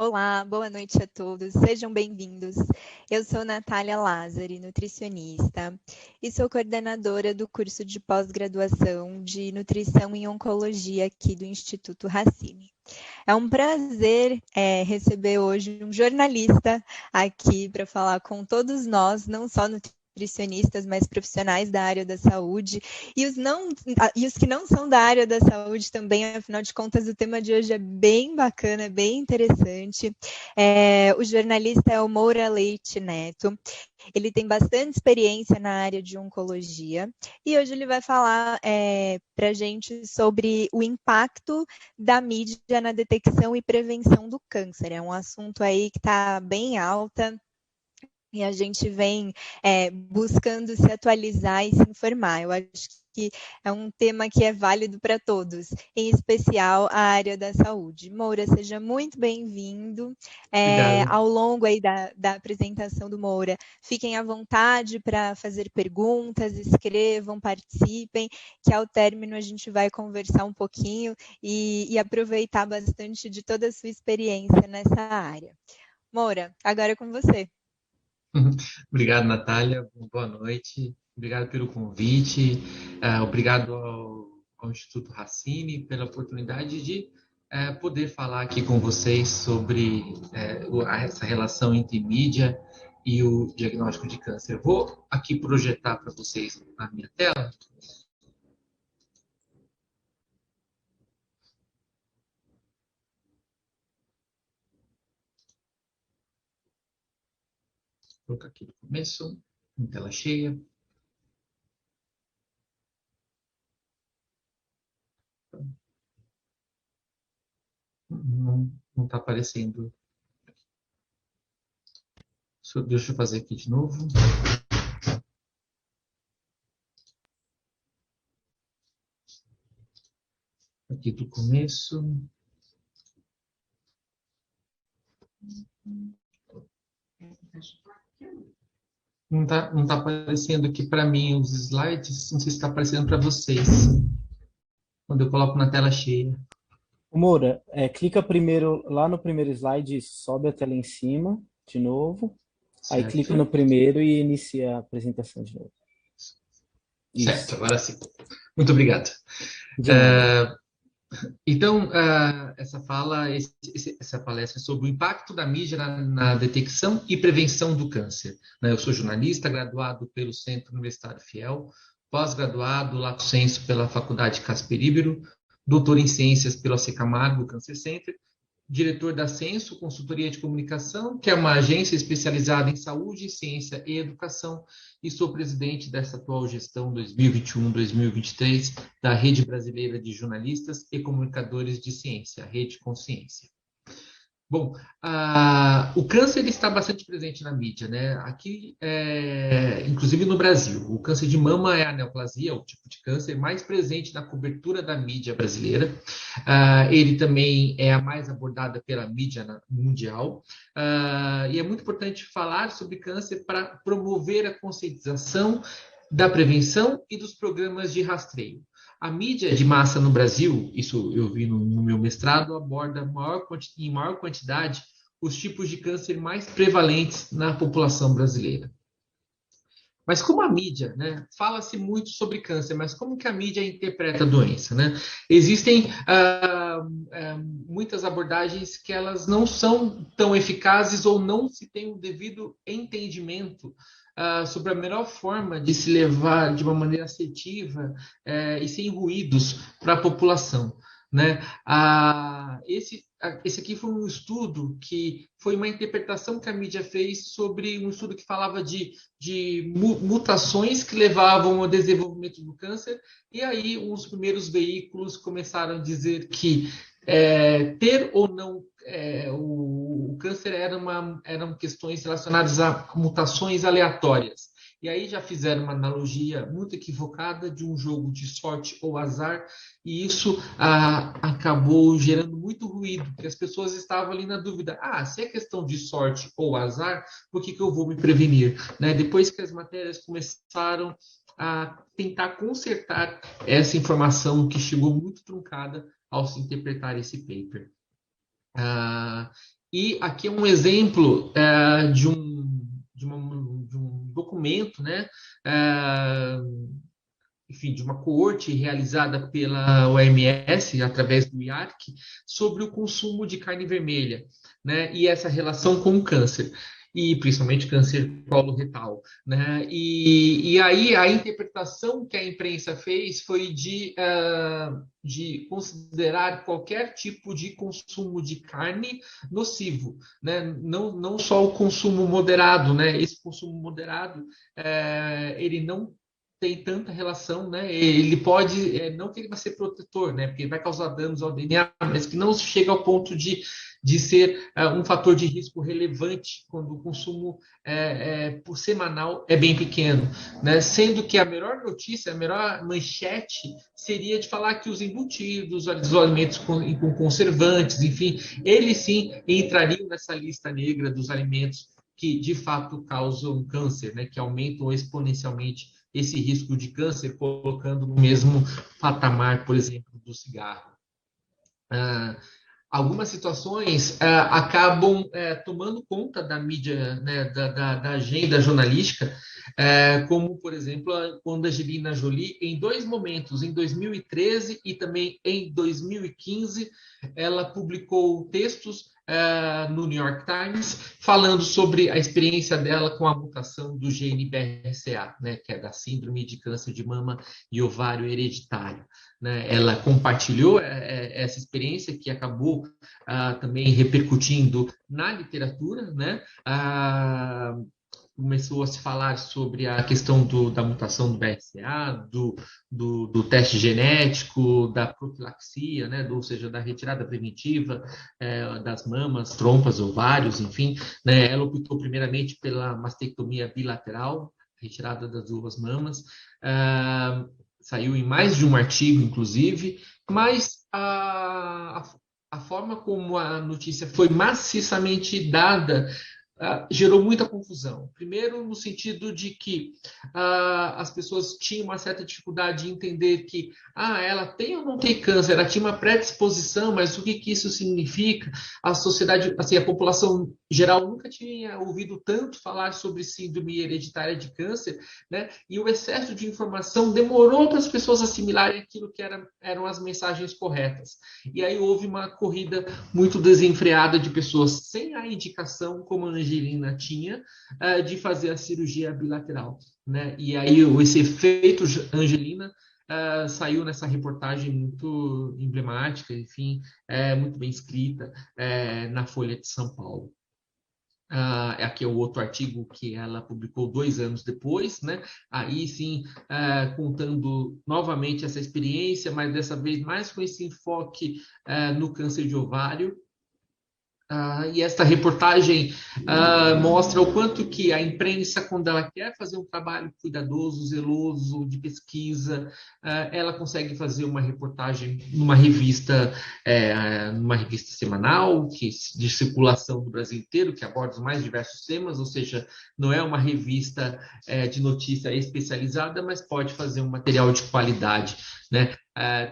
Olá, boa noite a todos, sejam bem-vindos. Eu sou Natália Lázari, nutricionista, e sou coordenadora do curso de pós-graduação de Nutrição em Oncologia aqui do Instituto Racine. É um prazer receber hoje um jornalista aqui para falar com todos nós, não só nutricionistas, mas profissionais da área da saúde, e os que não são da área da saúde também, afinal de contas, o tema de hoje é bem bacana, bem interessante. O jornalista é o Moura Leite Neto, ele tem bastante experiência na área de oncologia, e hoje ele vai falar para a gente sobre o impacto da mídia na detecção e prevenção do câncer. É um assunto aí que está bem alta, e a gente vem buscando se atualizar e se informar. Eu acho que é um tema que é válido para todos, em especial a área da saúde. Moura, seja muito bem-vindo. Ao longo aí da apresentação do Moura, fiquem à vontade para fazer perguntas, escrevam, participem, que ao término a gente vai conversar um pouquinho e aproveitar bastante de toda a sua experiência nessa área. Moura, agora é com você. Obrigado, Natália. Boa noite. Obrigado pelo convite. Obrigado ao Instituto Racine pela oportunidade de poder falar aqui com vocês sobre essa relação entre mídia e o diagnóstico de câncer. Vou aqui projetar para vocês a minha tela. Vou colocar aqui no começo, em tela cheia. Não está aparecendo. Deixa eu fazer aqui de novo. Aqui do começo. Não tá aparecendo aqui para mim os slides, não sei se está aparecendo para vocês, quando eu coloco na tela cheia. Moura, clica primeiro lá no primeiro slide, sobe a tela em cima, de novo. Certo. Aí clica no primeiro e inicia a apresentação de novo. Certo, isso. Agora sim. Muito obrigado. Então, essa palestra é sobre o impacto da mídia na detecção e prevenção do câncer. Eu sou jornalista, graduado pelo Centro Universitário Fiel, pós-graduado lato sensu pela Faculdade Casper Íbero, doutor em ciências pelo AC Camargo Cancer Center, diretor da Censo Consultoria de Comunicação, que é uma agência especializada em saúde, ciência e educação, e sou presidente dessa atual gestão 2021-2023 da Rede Brasileira de Jornalistas e Comunicadores de Ciência, a Rede Consciência. Bom, o câncer está bastante presente na mídia, né? Aqui, inclusive no Brasil, o câncer de mama é a neoplasia, o tipo de câncer mais presente na cobertura da mídia brasileira. Ele também é a mais abordada pela mídia mundial. E é muito importante falar sobre câncer para promover a conscientização da prevenção e dos programas de rastreio. A mídia de massa no Brasil, isso eu vi no meu mestrado, aborda em maior quantidade os tipos de câncer mais prevalentes na população brasileira. Mas como a mídia, né, fala-se muito sobre câncer, mas como que a mídia interpreta a doença, né? Existem muitas abordagens que elas não são tão eficazes ou não se tem o devido entendimento sobre a melhor forma de se levar de uma maneira assertiva e sem ruídos para a população, né? Esse aqui foi um estudo que foi uma interpretação que a mídia fez sobre um estudo que falava de mutações que levavam ao desenvolvimento do câncer, e aí os primeiros veículos começaram a dizer que ter ou não o câncer eram questões relacionadas a mutações aleatórias. E aí já fizeram uma analogia muito equivocada de um jogo de sorte ou azar, e isso acabou gerando muito ruído, porque as pessoas estavam ali na dúvida, se é questão de sorte ou azar, por que eu vou me prevenir? Né? Depois que as matérias começaram a tentar consertar essa informação que chegou muito truncada ao se interpretar esse paper. E aqui é um exemplo de um documento, né? Enfim, de uma coorte realizada pela OMS, através do IARC, sobre o consumo de carne vermelha, né? E essa relação com o câncer, e principalmente câncer coloretal, né? E aí a interpretação que a imprensa fez foi de considerar qualquer tipo de consumo de carne nocivo, né? Não só o consumo moderado, né? Esse consumo moderado, ele não tem tanta relação, né? Ele pode, não que ele vai ser protetor, né? Porque ele vai causar danos ao DNA, mas que não chega ao ponto de ser um fator de risco relevante quando o consumo por semanal é bem pequeno, né? Sendo que a melhor notícia, a melhor manchete seria de falar que os embutidos, os alimentos com conservantes, enfim, eles sim entrariam nessa lista negra dos alimentos que de fato causam câncer, né? Que aumentam exponencialmente esse risco de câncer, colocando no mesmo patamar, por exemplo, do cigarro. Algumas situações acabam tomando conta da mídia, né, da agenda jornalística, como, por exemplo, quando a Angelina Jolie, em dois momentos, em 2013 e também em 2015, ela publicou textos no New York Times falando sobre a experiência dela com a mutação do gene BRCA, né, que é da síndrome de câncer de mama e ovário hereditário, né? Ela compartilhou essa experiência que acabou também repercutindo na literatura, né? Começou a se falar sobre a questão da mutação do BRCA, do teste genético, da profilaxia, né? Ou seja, da retirada preventiva das mamas, trompas, ovários, enfim, né? Ela optou primeiramente pela mastectomia bilateral, retirada das duas mamas, saiu em mais de um artigo, inclusive, mas a forma como a notícia foi maciçamente dada gerou muita confusão. Primeiro, no sentido de que as pessoas tinham uma certa dificuldade de entender que ela tem ou não tem câncer, ela tinha uma predisposição, mas o que isso significa? A sociedade, assim, a população geral nunca tinha ouvido tanto falar sobre síndrome hereditária de câncer, né? E o excesso de informação demorou para as pessoas assimilarem aquilo que eram as mensagens corretas. E aí houve uma corrida muito desenfreada de pessoas sem a indicação, como a Angelina tinha, de fazer a cirurgia bilateral, né? E aí esse efeito Angelina saiu nessa reportagem muito emblemática, enfim, muito bem escrita, na Folha de São Paulo. Aqui é o outro artigo que ela publicou 2 anos depois, né? Aí sim, contando novamente essa experiência, mas dessa vez mais com esse enfoque no câncer de ovário. E esta reportagem mostra o quanto que a imprensa, quando ela quer fazer um trabalho cuidadoso, zeloso, de pesquisa, ela consegue fazer uma reportagem numa revista semanal, de circulação do Brasil inteiro, que aborda os mais diversos temas, ou seja, não é uma revista de notícia especializada, mas pode fazer um material de qualidade, né?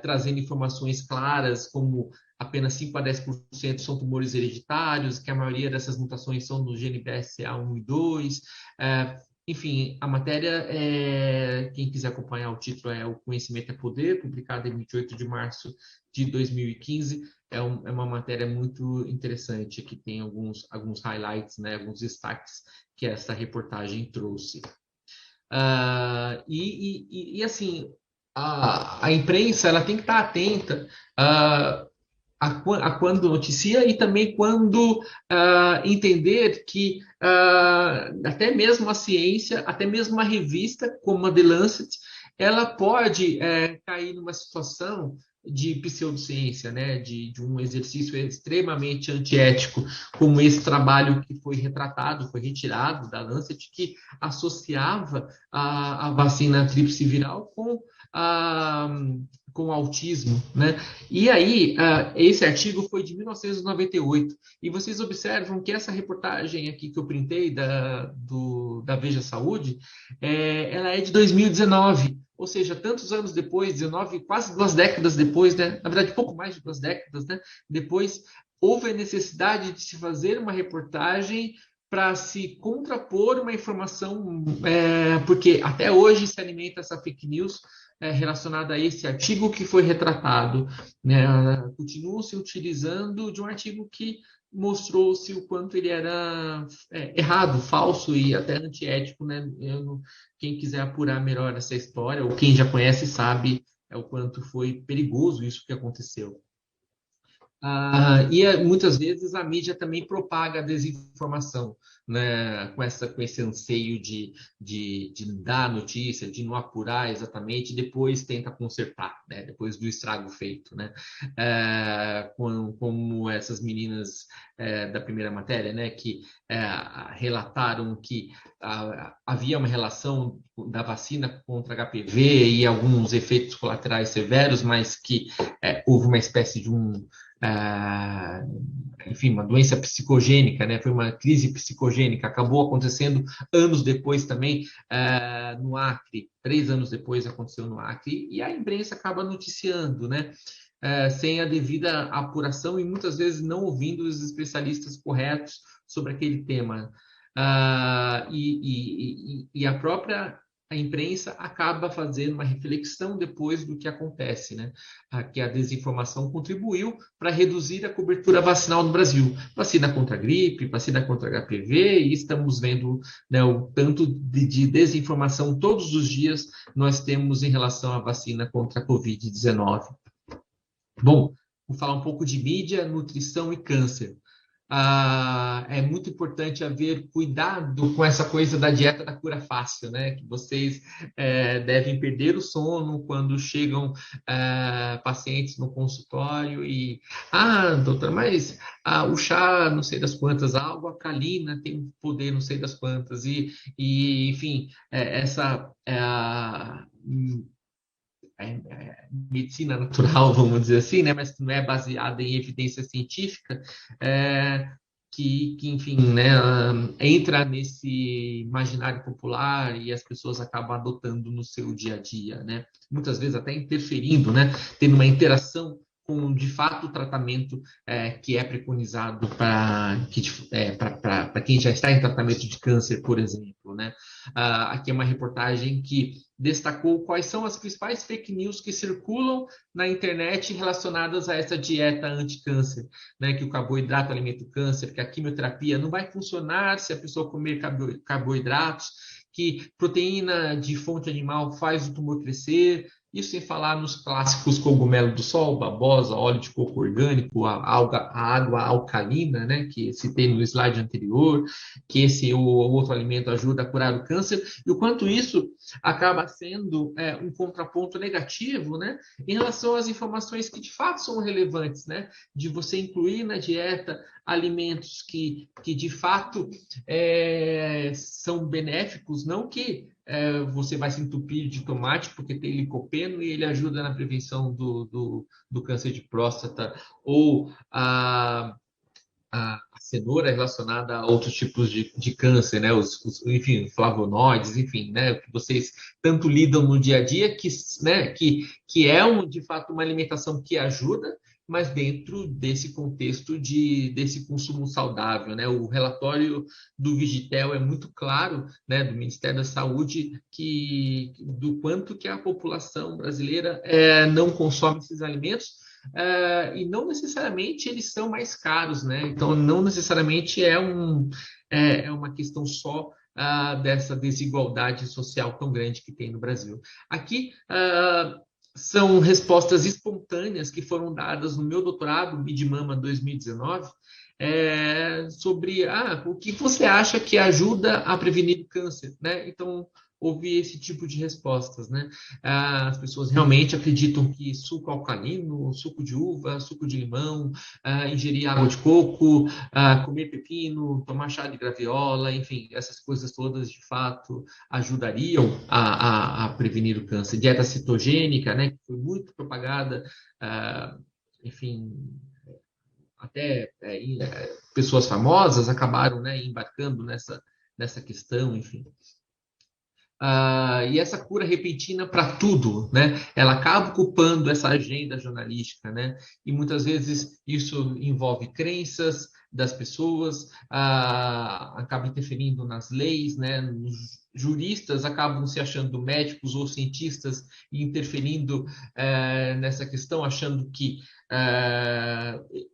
Trazendo informações claras, como apenas 5 a 10% são tumores hereditários, que a maioria dessas mutações são no gene BRCA1 e 2. Enfim, a matéria, quem quiser acompanhar, o título é O Conhecimento é Poder, publicada em 28 de março de 2015. É uma matéria muito interessante, que tem alguns highlights, né, alguns destaques que essa reportagem trouxe. Assim, a imprensa ela tem que estar atenta a quando noticia e também quando entender que até mesmo a ciência, até mesmo uma revista como a The Lancet, ela pode cair numa situação de pseudociência, né? de um exercício extremamente antiético, como esse trabalho que foi retratado, foi retirado da Lancet, que associava a vacina tríplice viral com autismo, né? E aí, esse artigo foi de 1998, e vocês observam que essa reportagem aqui que eu printei da Veja Saúde, ela é de 2019, ou seja, tantos anos depois, 19, quase 2 décadas depois, né? Na verdade, pouco mais de 2 décadas, né? Depois, houve a necessidade de se fazer uma reportagem para se contrapor uma informação, porque até hoje se alimenta essa fake news relacionada a esse artigo que foi retratado, né? Continuam se utilizando de um artigo que mostrou-se o quanto ele era errado, falso e até antiético, né? Quem quiser apurar melhor essa história, ou quem já conhece sabe o quanto foi perigoso isso que aconteceu. Muitas vezes a mídia também propaga a desinformação, né, com esse anseio de dar notícia, de não apurar exatamente, e depois tenta consertar, né, depois do estrago feito, né, como essas meninas da primeira matéria, né, que relataram que havia uma relação da vacina contra HPV e alguns efeitos colaterais severos, mas que houve uma espécie de enfim, uma doença psicogênica, né? Foi uma crise psicogênica, acabou acontecendo anos depois também no Acre, 3 anos depois aconteceu no Acre, e a imprensa acaba noticiando, né? Sem a devida apuração e muitas vezes não ouvindo os especialistas corretos sobre aquele tema. E a própria imprensa acaba fazendo uma reflexão depois do que acontece, né? Que a desinformação contribuiu para reduzir a cobertura vacinal no Brasil. Vacina contra a gripe, vacina contra HPV, e estamos vendo, né, o tanto de desinformação todos os dias nós temos em relação à vacina contra a Covid-19. Bom, vou falar um pouco de mídia, nutrição e câncer. É muito importante haver cuidado com essa coisa da dieta da cura fácil, né? Que vocês devem perder o sono quando chegam pacientes no consultório e, doutor, mas o chá não sei das quantas, a água alcalina tem poder não sei das quantas, enfim, essa medicina natural, vamos dizer assim, né, mas que não é baseada em evidência científica, enfim, né, entra nesse imaginário popular e as pessoas acabam adotando no seu dia a dia, né, muitas vezes até interferindo, né, tendo uma interação com, de fato, o tratamento que é preconizado para quem já está em tratamento de câncer, por exemplo, né. Aqui é uma reportagem que destacou quais são as principais fake news que circulam na internet relacionadas a essa dieta anti-câncer, né? Que o carboidrato alimenta o câncer, que a quimioterapia não vai funcionar se a pessoa comer carboidratos, que proteína de fonte animal faz o tumor crescer. Isso sem falar nos clássicos cogumelo do sol, babosa, óleo de coco orgânico, a água alcalina, né, que citei no slide anterior, que o outro alimento ajuda a curar o câncer, e o quanto isso acaba sendo um contraponto negativo, né, em relação às informações que de fato são relevantes, né, de você incluir na dieta alimentos que de fato são benéficos, não que você vai se entupir de tomate porque tem licopeno e ele ajuda na prevenção do câncer de próstata, ou a cenoura relacionada a outros tipos de câncer, né? Enfim, flavonoides, enfim, né? Que vocês tanto lidam no dia a dia, né? que é de fato uma alimentação que ajuda, mas dentro desse contexto desse consumo saudável, né? O relatório do Vigitel é muito claro, né? Do Ministério da Saúde, do quanto que a população brasileira não consome esses alimentos. E não necessariamente eles são mais caros, né? Então, não necessariamente é uma questão só dessa desigualdade social tão grande que tem no Brasil. Aqui são respostas espontâneas que foram dadas no meu doutorado, BID-MAMA 2019, sobre o que você acha que ajuda a prevenir o câncer, né? Então, houve esse tipo de respostas, né? As pessoas realmente acreditam que suco alcalino, suco de uva, suco de limão, ingerir água de coco, comer pepino, tomar chá de graviola, enfim, essas coisas todas de fato ajudariam a prevenir o câncer. Dieta cetogênica, né? Que foi muito propagada, enfim, até pessoas famosas acabaram, né, embarcando nessa questão, enfim. E essa cura repentina para tudo, né? Ela acaba ocupando essa agenda jornalística, né? E muitas vezes isso envolve crenças das pessoas, acaba interferindo nas leis, né? Os juristas acabam se achando médicos ou cientistas e interferindo nessa questão, achando que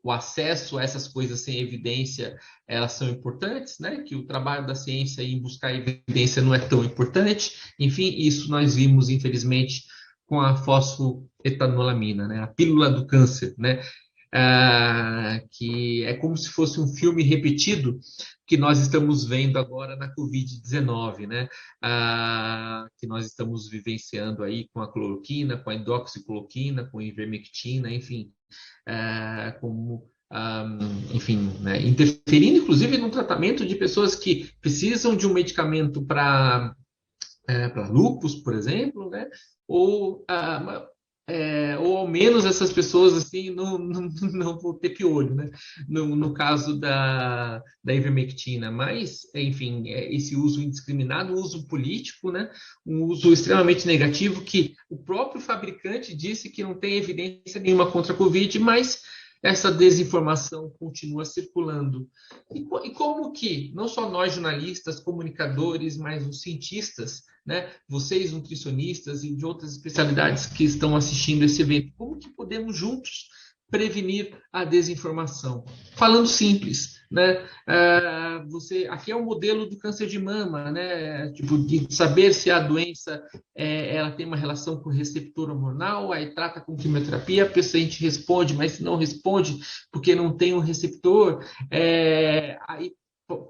o acesso a essas coisas sem evidência elas são importantes, né? Que o trabalho da ciência em buscar evidência não é tão importante. Enfim, isso nós vimos, infelizmente, com a fosfoetanolamina, né? A pílula do câncer, né? Que é como se fosse um filme repetido que nós estamos vendo agora na Covid-19, né? Que nós estamos vivenciando aí com a cloroquina, com a hidroxicloroquina, com a ivermectina, enfim, como enfim, né, interferindo inclusive no tratamento de pessoas que precisam de um medicamento para lúpus, por exemplo, né? Ou, ou ao menos essas pessoas assim não vão ter piolho, né? No caso da ivermectina, mas enfim, esse uso indiscriminado, o uso político, né? Um uso extremamente negativo que o próprio fabricante disse que não tem evidência nenhuma contra a Covid, mas essa desinformação continua circulando. E como que, não só nós jornalistas, comunicadores, mas os cientistas, né, vocês nutricionistas e de outras especialidades que estão assistindo esse evento, como que podemos juntos prevenir a desinformação? Falando simples, né? Aqui é o modelo do câncer de mama, né? Tipo, de saber se a doença ela tem uma relação com o receptor hormonal, aí trata com quimioterapia, a paciente responde, mas se não responde porque não tem um receptor, aí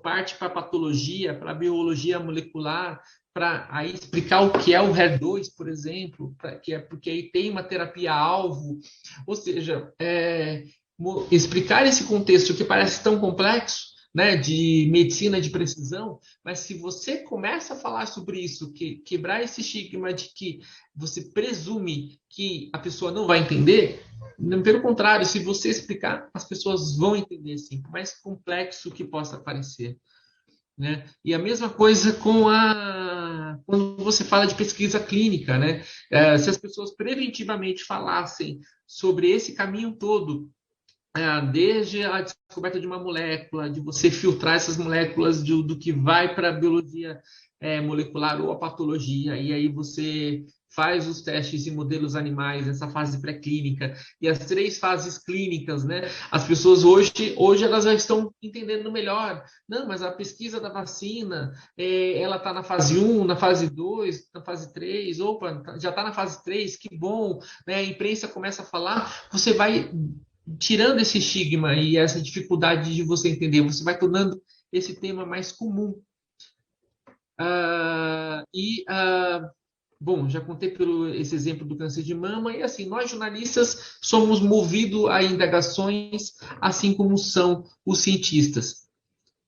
parte para a patologia, para a biologia molecular, para aí explicar o que é o HER2, por exemplo, porque aí tem uma terapia-alvo, ou seja, explicar esse contexto que parece tão complexo, né, de medicina de precisão, mas se você começa a falar sobre isso, quebrar esse estigma de que você presume que a pessoa não vai entender, pelo contrário, se você explicar, as pessoas vão entender, sim, por mais complexo que possa parecer. Né? E a mesma coisa quando você fala de pesquisa clínica, né? Se as pessoas preventivamente falassem sobre esse caminho todo, desde a descoberta de uma molécula, de você filtrar essas moléculas do que vai para a biologia molecular ou a patologia, e aí você faz os testes em modelos animais, essa fase pré-clínica, e as 3 fases clínicas, né? As pessoas hoje elas já estão entendendo melhor. Não, mas a pesquisa da vacina, ela está na fase 1, na fase 2, na fase 3, opa, já está na fase 3, que bom, né? A imprensa começa a falar, você vai tirando esse estigma e essa dificuldade de você entender, você vai tornando esse tema mais comum. Bom, já contei pelo esse exemplo do câncer de mama, e assim, nós jornalistas somos movidos a indagações, assim como são os cientistas.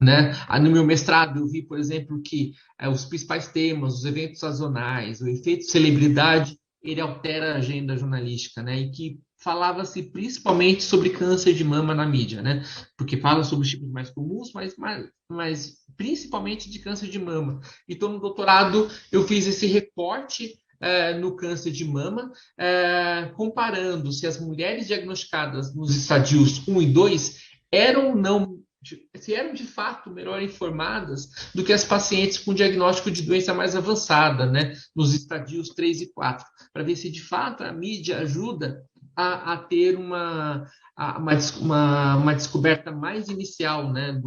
Né? No meu mestrado, eu vi, por exemplo, que os principais temas, os eventos sazonais, o efeito celebridade, ele altera a agenda jornalística, né? E que falava-se principalmente sobre câncer de mama na mídia, né? Porque fala sobre os tipos mais comuns, mas principalmente de câncer de mama. Então, no doutorado, eu fiz esse recorte no câncer de mama, comparando se as mulheres diagnosticadas nos estadios 1 e 2 eram ou não, se eram de fato melhor informadas do que as pacientes com diagnóstico de doença mais avançada, né, nos estadios 3 e 4, para ver se de fato a mídia ajuda a ter uma descoberta mais inicial, né,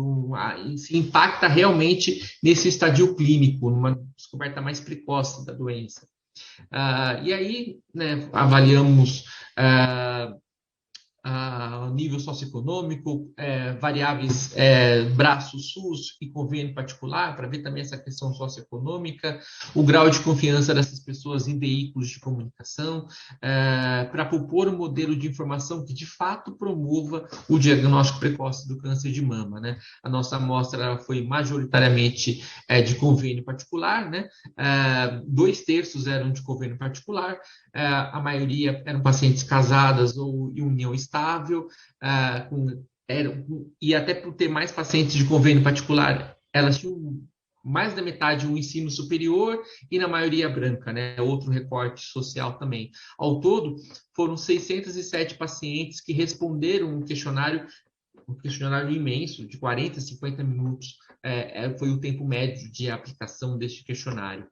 se impacta realmente nesse estadio clínico, numa descoberta mais precoce da doença. E aí, né, avaliamos nível socioeconômico, variáveis, braço SUS e convênio particular, para ver também essa questão socioeconômica, o grau de confiança dessas pessoas em veículos de comunicação, para propor um modelo de informação que de fato promova o diagnóstico precoce do câncer de mama, né? A nossa amostra foi majoritariamente de convênio particular, né? 2/3 eram de convênio particular, a maioria eram pacientes casadas ou em união estável, e até por ter mais pacientes de convênio particular, elas tinham mais da metade um ensino superior e na maioria branca, né? Outro recorte social também. Ao todo, foram 607 pacientes que responderam um questionário imenso, de 40 a 50 minutos, foi o tempo médio de aplicação deste questionário,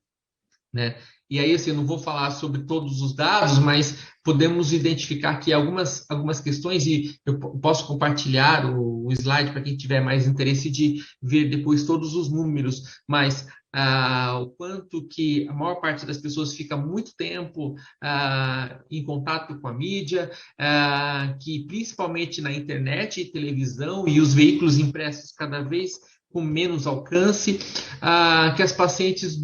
né? E aí, assim, eu não vou falar sobre todos os dados, mas podemos identificar aqui algumas questões, e eu posso compartilhar o slide para quem tiver mais interesse de ver depois todos os números, mas o quanto que a maior parte das pessoas fica muito tempo em contato com a mídia, que principalmente na internet e televisão e os veículos impressos cada vez com menos alcance, que as pacientes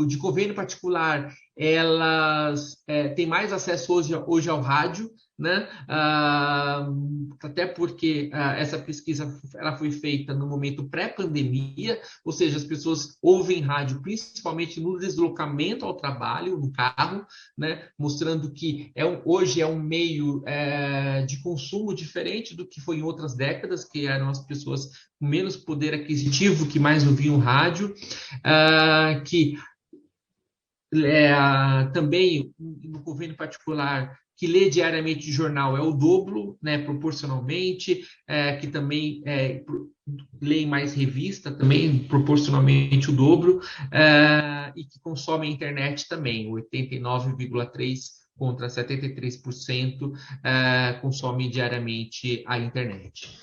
de convênio particular, elas têm mais acesso hoje ao rádio, né? Até porque essa pesquisa ela foi feita no momento pré-pandemia, ou seja, as pessoas ouvem rádio principalmente no deslocamento ao trabalho, no carro, né? Mostrando que hoje é um meio de consumo diferente do que foi em outras décadas, que eram as pessoas com menos poder aquisitivo que mais ouviam rádio, que também no convênio particular, que lê diariamente jornal é o dobro, né, proporcionalmente, que também lê mais revista, também proporcionalmente o dobro, e que consome a internet também, 89,3% contra 73% consome diariamente a internet.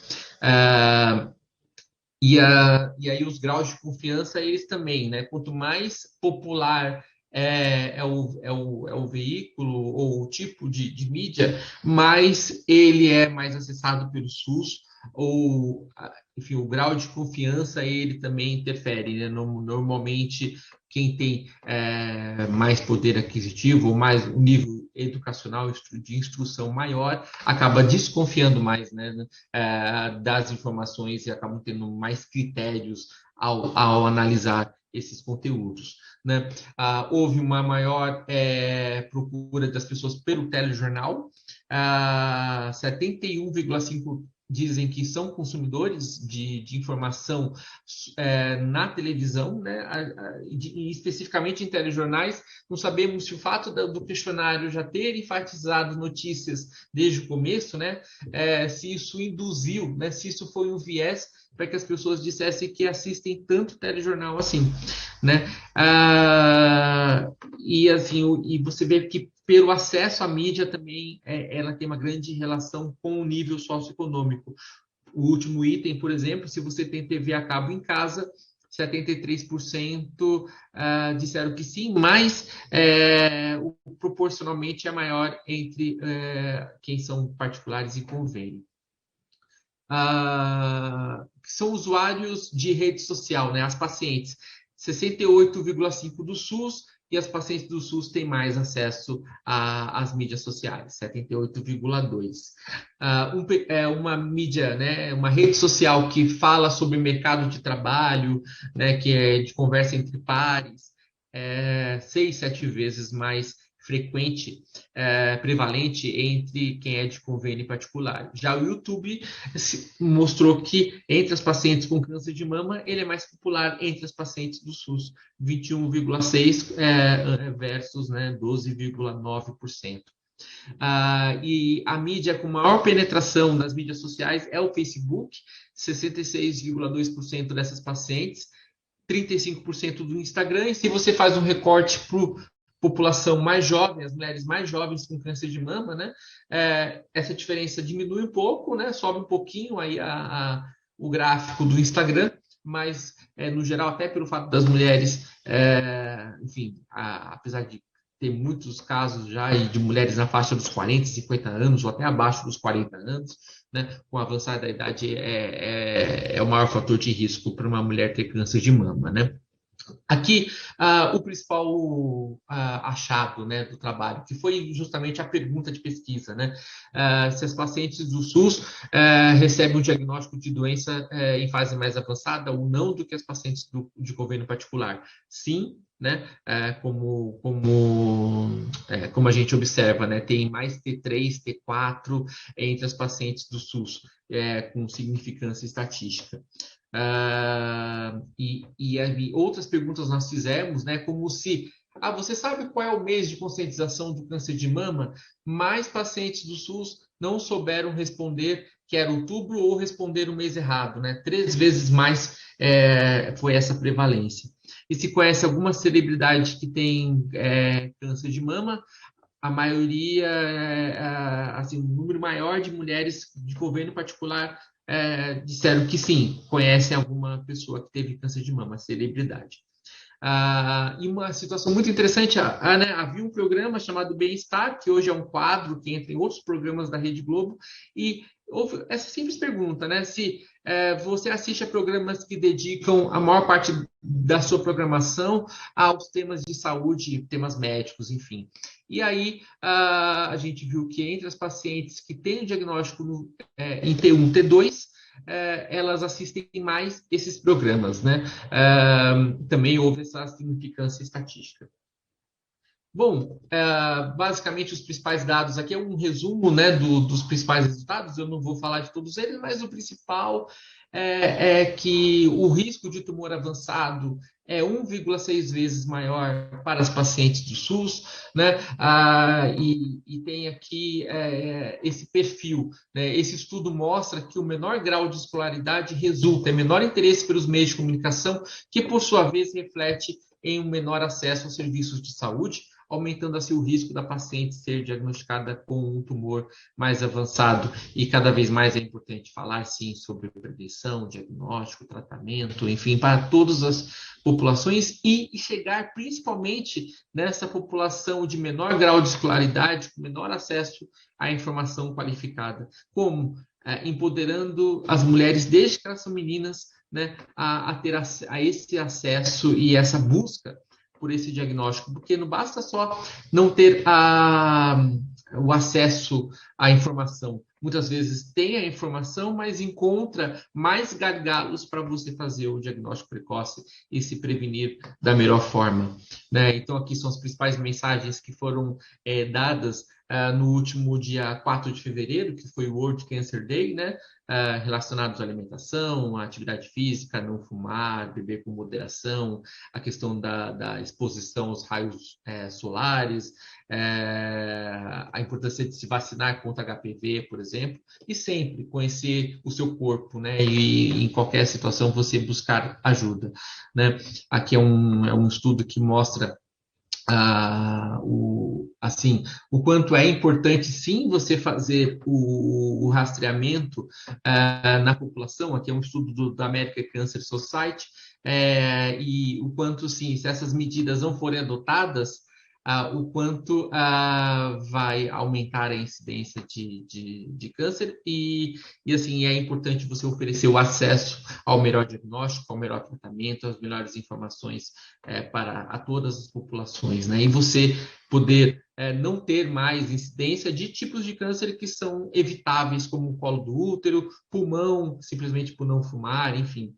E aí os graus de confiança, eles também, né? Quanto mais popular é o veículo ou o tipo de mídia, mais ele é mais acessado pelo SUS, ou, enfim, o grau de confiança, ele também interfere, né? Normalmente, quem tem mais poder aquisitivo, ou mais um nível educacional, de instrução maior, acaba desconfiando mais, né, das informações, e acabam tendo mais critérios ao analisar esses conteúdos, né? Houve uma maior procura das pessoas pelo telejornal, 71,5% dizem que são consumidores de informação na televisão, né? E especificamente em telejornais. Não sabemos se o fato do questionário já ter enfatizado notícias desde o começo, né? Se isso induziu, né? Se isso foi um viés para que as pessoas dissessem que assistem tanto telejornal assim, né? E assim, e você vê que pelo acesso à mídia também ela tem uma grande relação com o nível socioeconômico. O último item, por exemplo, se você tem TV a cabo em casa, 73% disseram que sim, mas proporcionalmente é maior entre quem são particulares e convênio. São usuários de rede social, né? As pacientes, 68,5% do SUS, e as pacientes do SUS têm mais acesso às mídias sociais, 78,2%. Uma mídia, né, uma rede social que fala sobre mercado de trabalho, né, que é de conversa entre pares, 6, 7 vezes mais frequente, prevalente entre quem é de convênio particular. Já o YouTube mostrou que entre as pacientes com câncer de mama, ele é mais popular entre as pacientes do SUS, 21,6% versus, né, 12,9%. E a mídia com maior penetração das mídias sociais é o Facebook, 66,2% dessas pacientes, 35% do Instagram, e se você faz um recorte para população mais jovem, as mulheres mais jovens com câncer de mama, né, essa diferença diminui um pouco, né, sobe um pouquinho aí o gráfico do Instagram, mas no geral, até pelo fato das mulheres, enfim, apesar de ter muitos casos já de mulheres na faixa dos 40, 50 anos, ou até abaixo dos 40 anos, né, com a avançada da idade, é o maior fator de risco para uma mulher ter câncer de mama, né? Aqui, o principal achado, né, do trabalho, que foi justamente a pergunta de pesquisa, né? Se as pacientes do SUS recebem o diagnóstico de doença em fase mais avançada ou não do que as pacientes de convênio particular. Sim, né? Como como a gente observa, né, tem mais T3, T4 entre as pacientes do SUS, com significância estatística. E outras perguntas nós fizemos, né, como se, você sabe qual é o mês de conscientização do câncer de mama? Mais pacientes do SUS não souberam responder que era outubro ou responder o mês errado, né? 3 vezes mais foi essa prevalência. E se conhece alguma celebridade que tem câncer de mama, a maioria, assim, um número maior de mulheres de convênio particular disseram que sim, conhecem alguma pessoa que teve câncer de mama, celebridade. E uma situação muito interessante, né, havia um programa chamado Bem-Estar, que hoje é um quadro que entra em outros programas da Rede Globo, e houve essa simples pergunta, né, se você assiste a programas que dedicam a maior parte da sua programação aos temas de saúde, temas médicos, enfim. E aí a gente viu que entre as pacientes que têm o diagnóstico em T1, T2, elas assistem mais esses programas, né? Também houve essa significância estatística. Bom, basicamente os principais dados aqui é um resumo, né, dos principais resultados. Eu não vou falar de todos eles, mas o principal é que o risco de tumor avançado é 1,6 vezes maior para as pacientes do SUS, né? E tem aqui esse perfil, né? Esse estudo mostra que o menor grau de escolaridade resulta em menor interesse pelos meios de comunicação, que por sua vez reflete em um menor acesso aos serviços de saúde, aumentando assim o risco da paciente ser diagnosticada com um tumor mais avançado. E cada vez mais é importante falar, sim, sobre prevenção, diagnóstico, tratamento, enfim, para todas as populações e chegar principalmente nessa população de menor grau de escolaridade, com menor acesso à informação qualificada, como empoderando as mulheres desde que elas são meninas, né, a ter a esse acesso e essa busca por esse diagnóstico, porque não basta só não ter o acesso à informação. Muitas vezes tem a informação, mas encontra mais gargalos para você fazer o diagnóstico precoce e se prevenir da melhor forma, né? Então, aqui são as principais mensagens que foram dadas no último dia 4 de fevereiro, que foi o World Cancer Day, né? Relacionados à alimentação, à atividade física, não fumar, beber com moderação, a questão da exposição aos raios solares, a importância de se vacinar contra HPV, por exemplo, e sempre conhecer o seu corpo, né? E em qualquer situação você buscar ajuda, né? Aqui é um estudo que mostra o quanto é importante, sim, você fazer o rastreamento na população. Aqui é um estudo da American Cancer Society, e o quanto, sim, se essas medidas não forem adotadas, o quanto vai aumentar a incidência de câncer e assim, é importante você oferecer o acesso ao melhor diagnóstico, ao melhor tratamento, às melhores informações para todas as populações, né? E você poder não ter mais incidência de tipos de câncer que são evitáveis, como o colo do útero, pulmão, simplesmente por não fumar, enfim,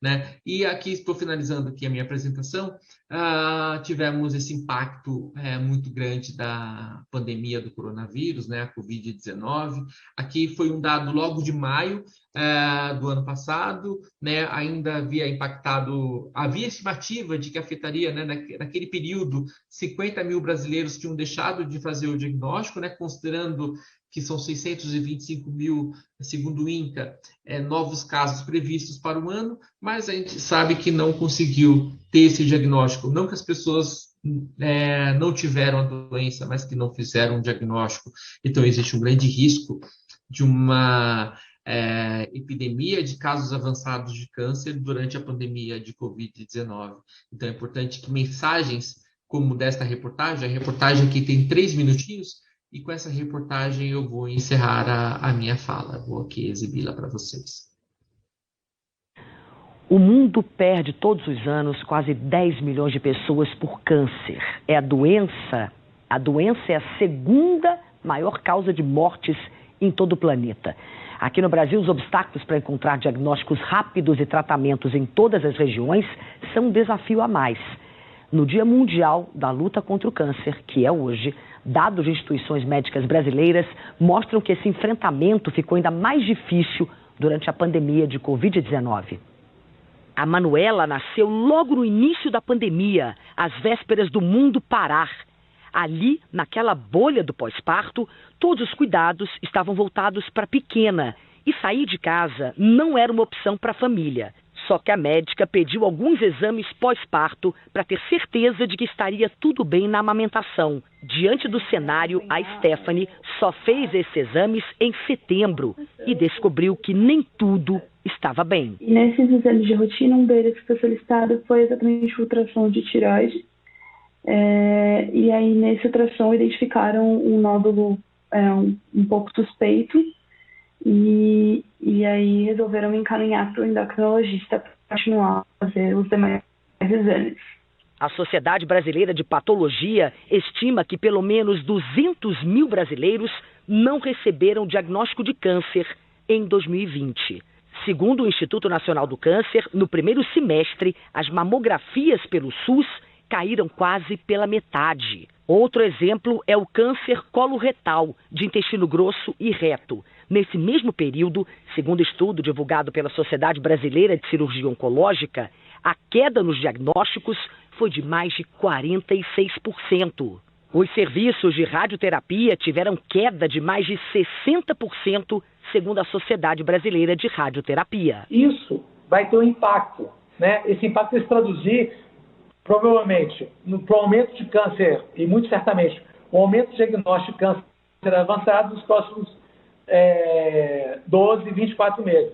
né? E aqui, estou finalizando aqui a minha apresentação, tivemos esse impacto muito grande da pandemia do coronavírus, né, a Covid-19. Aqui foi um dado logo de maio do ano passado, né, ainda havia estimativa de que afetaria, né, naquele período, 50 mil brasileiros tinham deixado de fazer o diagnóstico, né, considerando que são 625 mil, segundo o INCA, novos casos previstos para o ano, mas a gente sabe que não conseguiu ter esse diagnóstico. Não que as pessoas não tiveram a doença, mas que não fizeram um diagnóstico. Então, existe um grande risco de uma epidemia de casos avançados de câncer durante a pandemia de Covid-19. Então, é importante que mensagens como desta reportagem, a reportagem aqui tem 3 minutinhos, e com essa reportagem eu vou encerrar a minha fala. Vou aqui exibi-la para vocês. O mundo perde todos os anos quase 10 milhões de pessoas por câncer. A doença é a segunda maior causa de mortes em todo o planeta. Aqui no Brasil, os obstáculos para encontrar diagnósticos rápidos e tratamentos em todas as regiões são um desafio a mais. No Dia Mundial da Luta contra o Câncer, que é hoje, dados de instituições médicas brasileiras mostram que esse enfrentamento ficou ainda mais difícil durante a pandemia de Covid-19. A Manuela nasceu logo no início da pandemia, às vésperas do mundo parar. Ali, naquela bolha do pós-parto, todos os cuidados estavam voltados para a pequena e sair de casa não era uma opção para a família. Só que a médica pediu alguns exames pós-parto para ter certeza de que estaria tudo bem na amamentação. Diante do cenário, a Stephanie só fez esses exames em setembro e descobriu que nem tudo estava bem. E nesses exames de rotina, um deles que foi solicitado foi exatamente o ultrassom de tireoide. E aí, nesse ultrassom, identificaram um nódulo um pouco suspeito e aí resolveram me encaminhar para o endocrinologista para continuar a fazer os demais exames. A Sociedade Brasileira de Patologia estima que pelo menos 200 mil brasileiros não receberam diagnóstico de câncer em 2020. Segundo o Instituto Nacional do Câncer, no primeiro semestre, as mamografias pelo SUS caíram quase pela metade. Outro exemplo é o câncer coloretal, de intestino grosso e reto. Nesse mesmo período, segundo estudo divulgado pela Sociedade Brasileira de Cirurgia Oncológica, a queda nos diagnósticos foi de mais de 46%. Os serviços de radioterapia tiveram queda de mais de 60%, segundo a Sociedade Brasileira de Radioterapia. Isso vai ter um impacto, né? Esse impacto vai se traduzir provavelmente no aumento de câncer e muito certamente o aumento de diagnóstico de câncer avançado nos próximos 12, 24 meses.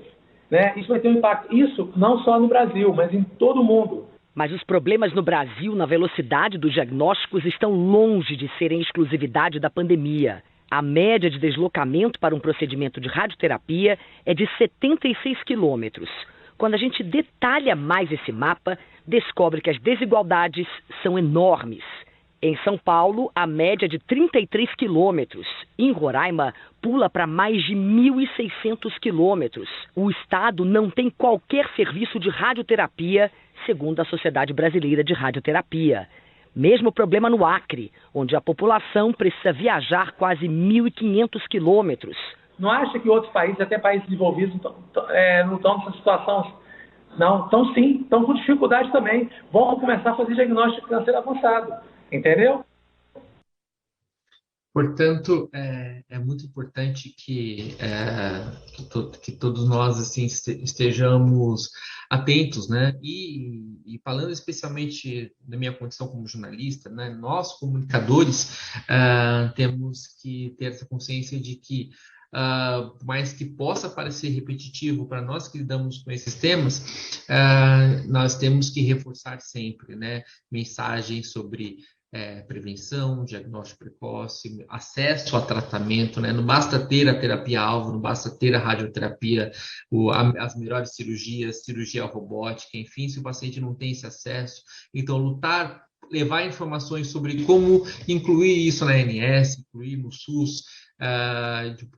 Né? Isso vai ter um impacto, isso não só no Brasil, mas em todo o mundo. Mas os problemas no Brasil, na velocidade dos diagnósticos, estão longe de serem exclusividade da pandemia. A média de deslocamento para um procedimento de radioterapia é de 76 quilômetros. Quando a gente detalha mais esse mapa, descobre que as desigualdades são enormes. Em São Paulo, a média é de 33 quilômetros. Em Roraima, pula para mais de 1.600 quilômetros. O estado não tem qualquer serviço de radioterapia, segundo a Sociedade Brasileira de Radioterapia. Mesmo problema no Acre, onde a população precisa viajar quase 1.500 quilômetros. Não acha que outros países, até países desenvolvidos, não estão nessa situação? Não, estão sim, estão com dificuldade também. Vão começar a fazer diagnóstico de câncer avançado, entendeu? Portanto, é muito importante que todos nós assim, estejamos atentos, né? E falando especialmente da minha condição como jornalista, né? Nós, comunicadores, temos que ter essa consciência de que por mais que possa parecer repetitivo para nós que lidamos com esses temas, nós temos que reforçar sempre, né, mensagens sobre prevenção, diagnóstico precoce, acesso a tratamento, né? Não basta ter a terapia-alvo, não basta ter a radioterapia, as melhores cirurgias, cirurgia robótica, enfim, se o paciente não tem esse acesso, então levar informações sobre como incluir isso na ANS, incluir no SUS,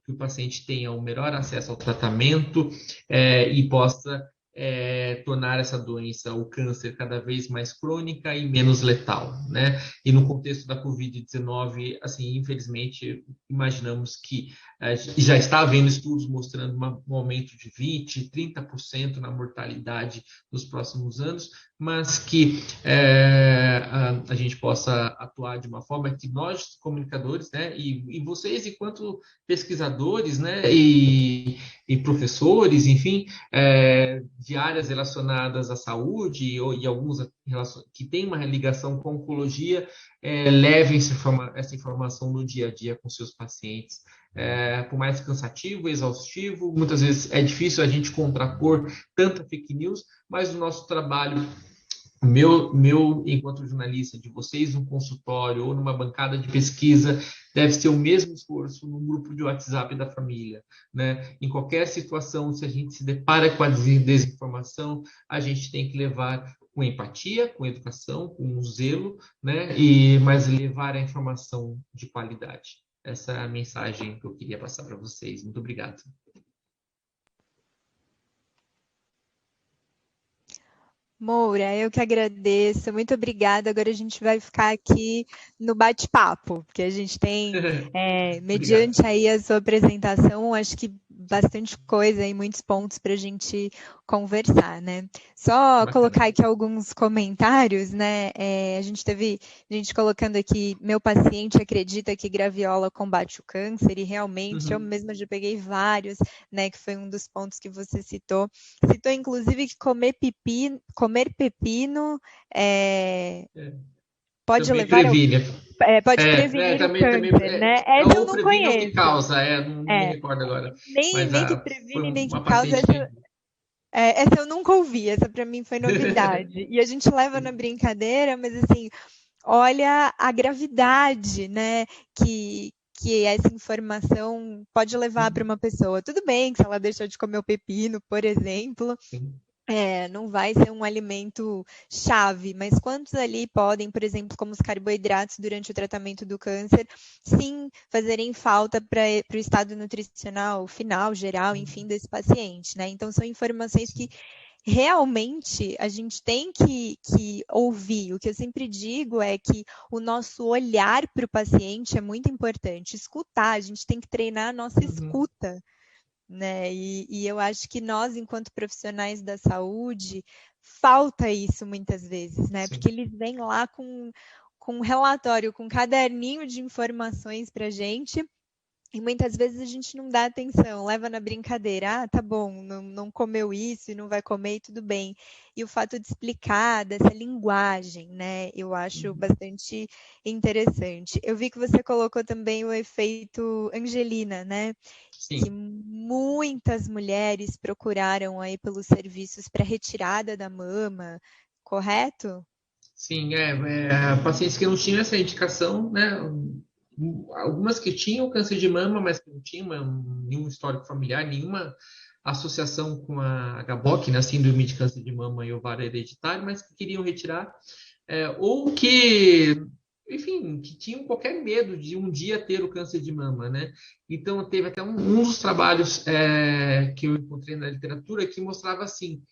que o paciente tenha o melhor acesso ao tratamento e possa tornar essa doença, o câncer, cada vez mais crônica e menos letal, né? E no contexto da Covid-19, assim, infelizmente, imaginamos que já está havendo estudos mostrando um aumento de 20%, 30% na mortalidade nos próximos anos, mas que a gente possa atuar de uma forma que nós, comunicadores, né, e vocês, enquanto pesquisadores, né, e professores, enfim, de áreas relacionadas à saúde e alguns que têm uma ligação com a oncologia, levem essa informação no dia a dia com seus pacientes. Por mais cansativo, exaustivo, muitas vezes é difícil a gente contrapor tanta fake news, mas o nosso trabalho, meu enquanto jornalista, de vocês no consultório ou numa bancada de pesquisa, deve ser o mesmo esforço no grupo de WhatsApp da família, né? Em qualquer situação, se a gente se depara com a desinformação, a gente tem que levar com empatia, com educação, com zelo, né? Mas levar a informação de qualidade. Essa é a mensagem que eu queria passar para vocês. Muito obrigado. Moura, eu que agradeço, muito obrigada. Agora a gente vai ficar aqui no bate-papo, porque a gente tem, mediante aí a sua apresentação, acho que bastante coisa e muitos pontos para a gente conversar, né? Só colocar aqui alguns comentários, né? A gente teve gente colocando aqui, meu paciente acredita que graviola combate o câncer, e realmente eu mesma já peguei vários, né? Que foi um dos pontos que você citou. Citou, inclusive, que comer pepino pode também levar previne. pode prevenir o câncer, né? Essa eu não previne conheço. ou que causa, não me recordo agora. Nem que previne, nem que causa. Essa eu nunca ouvi, essa para mim foi novidade. E a gente leva na brincadeira, mas assim, olha a gravidade, né, que essa informação pode levar para uma pessoa. Tudo bem que se ela deixar de comer o pepino, por exemplo, não vai ser um alimento chave, mas quantos ali podem, por exemplo, como os carboidratos durante o tratamento do câncer, sim, fazerem falta para o estado nutricional final, geral, enfim, desse paciente, né? Então, são informações que realmente a gente tem que ouvir. O que eu sempre digo é que o nosso olhar para o paciente é muito importante. Escutar, a gente tem que treinar a nossa escuta, né? E eu acho que nós, enquanto profissionais da saúde, falta isso muitas vezes, né? Sim. Porque eles vêm lá com um relatório, com um caderninho de informações para a gente. E muitas vezes a gente não dá atenção, leva na brincadeira, tá bom, não comeu isso e não vai comer e tudo bem. E o fato de explicar dessa linguagem, né, eu acho bastante interessante. Eu vi que você colocou também o efeito Angelina, né? Sim. Que muitas mulheres procuraram aí pelos serviços para retirada da mama, correto? Sim, pacientes que não tinham essa indicação, né? Algumas que tinham câncer de mama, mas que não tinham nenhum histórico familiar, nenhuma associação com a HBOC, né, síndrome de câncer de mama e ovário hereditário, mas que queriam retirar, ou que, enfim, que tinham qualquer medo de um dia ter o câncer de mama, né? Então, teve até um dos trabalhos que eu encontrei na literatura que mostrava assim,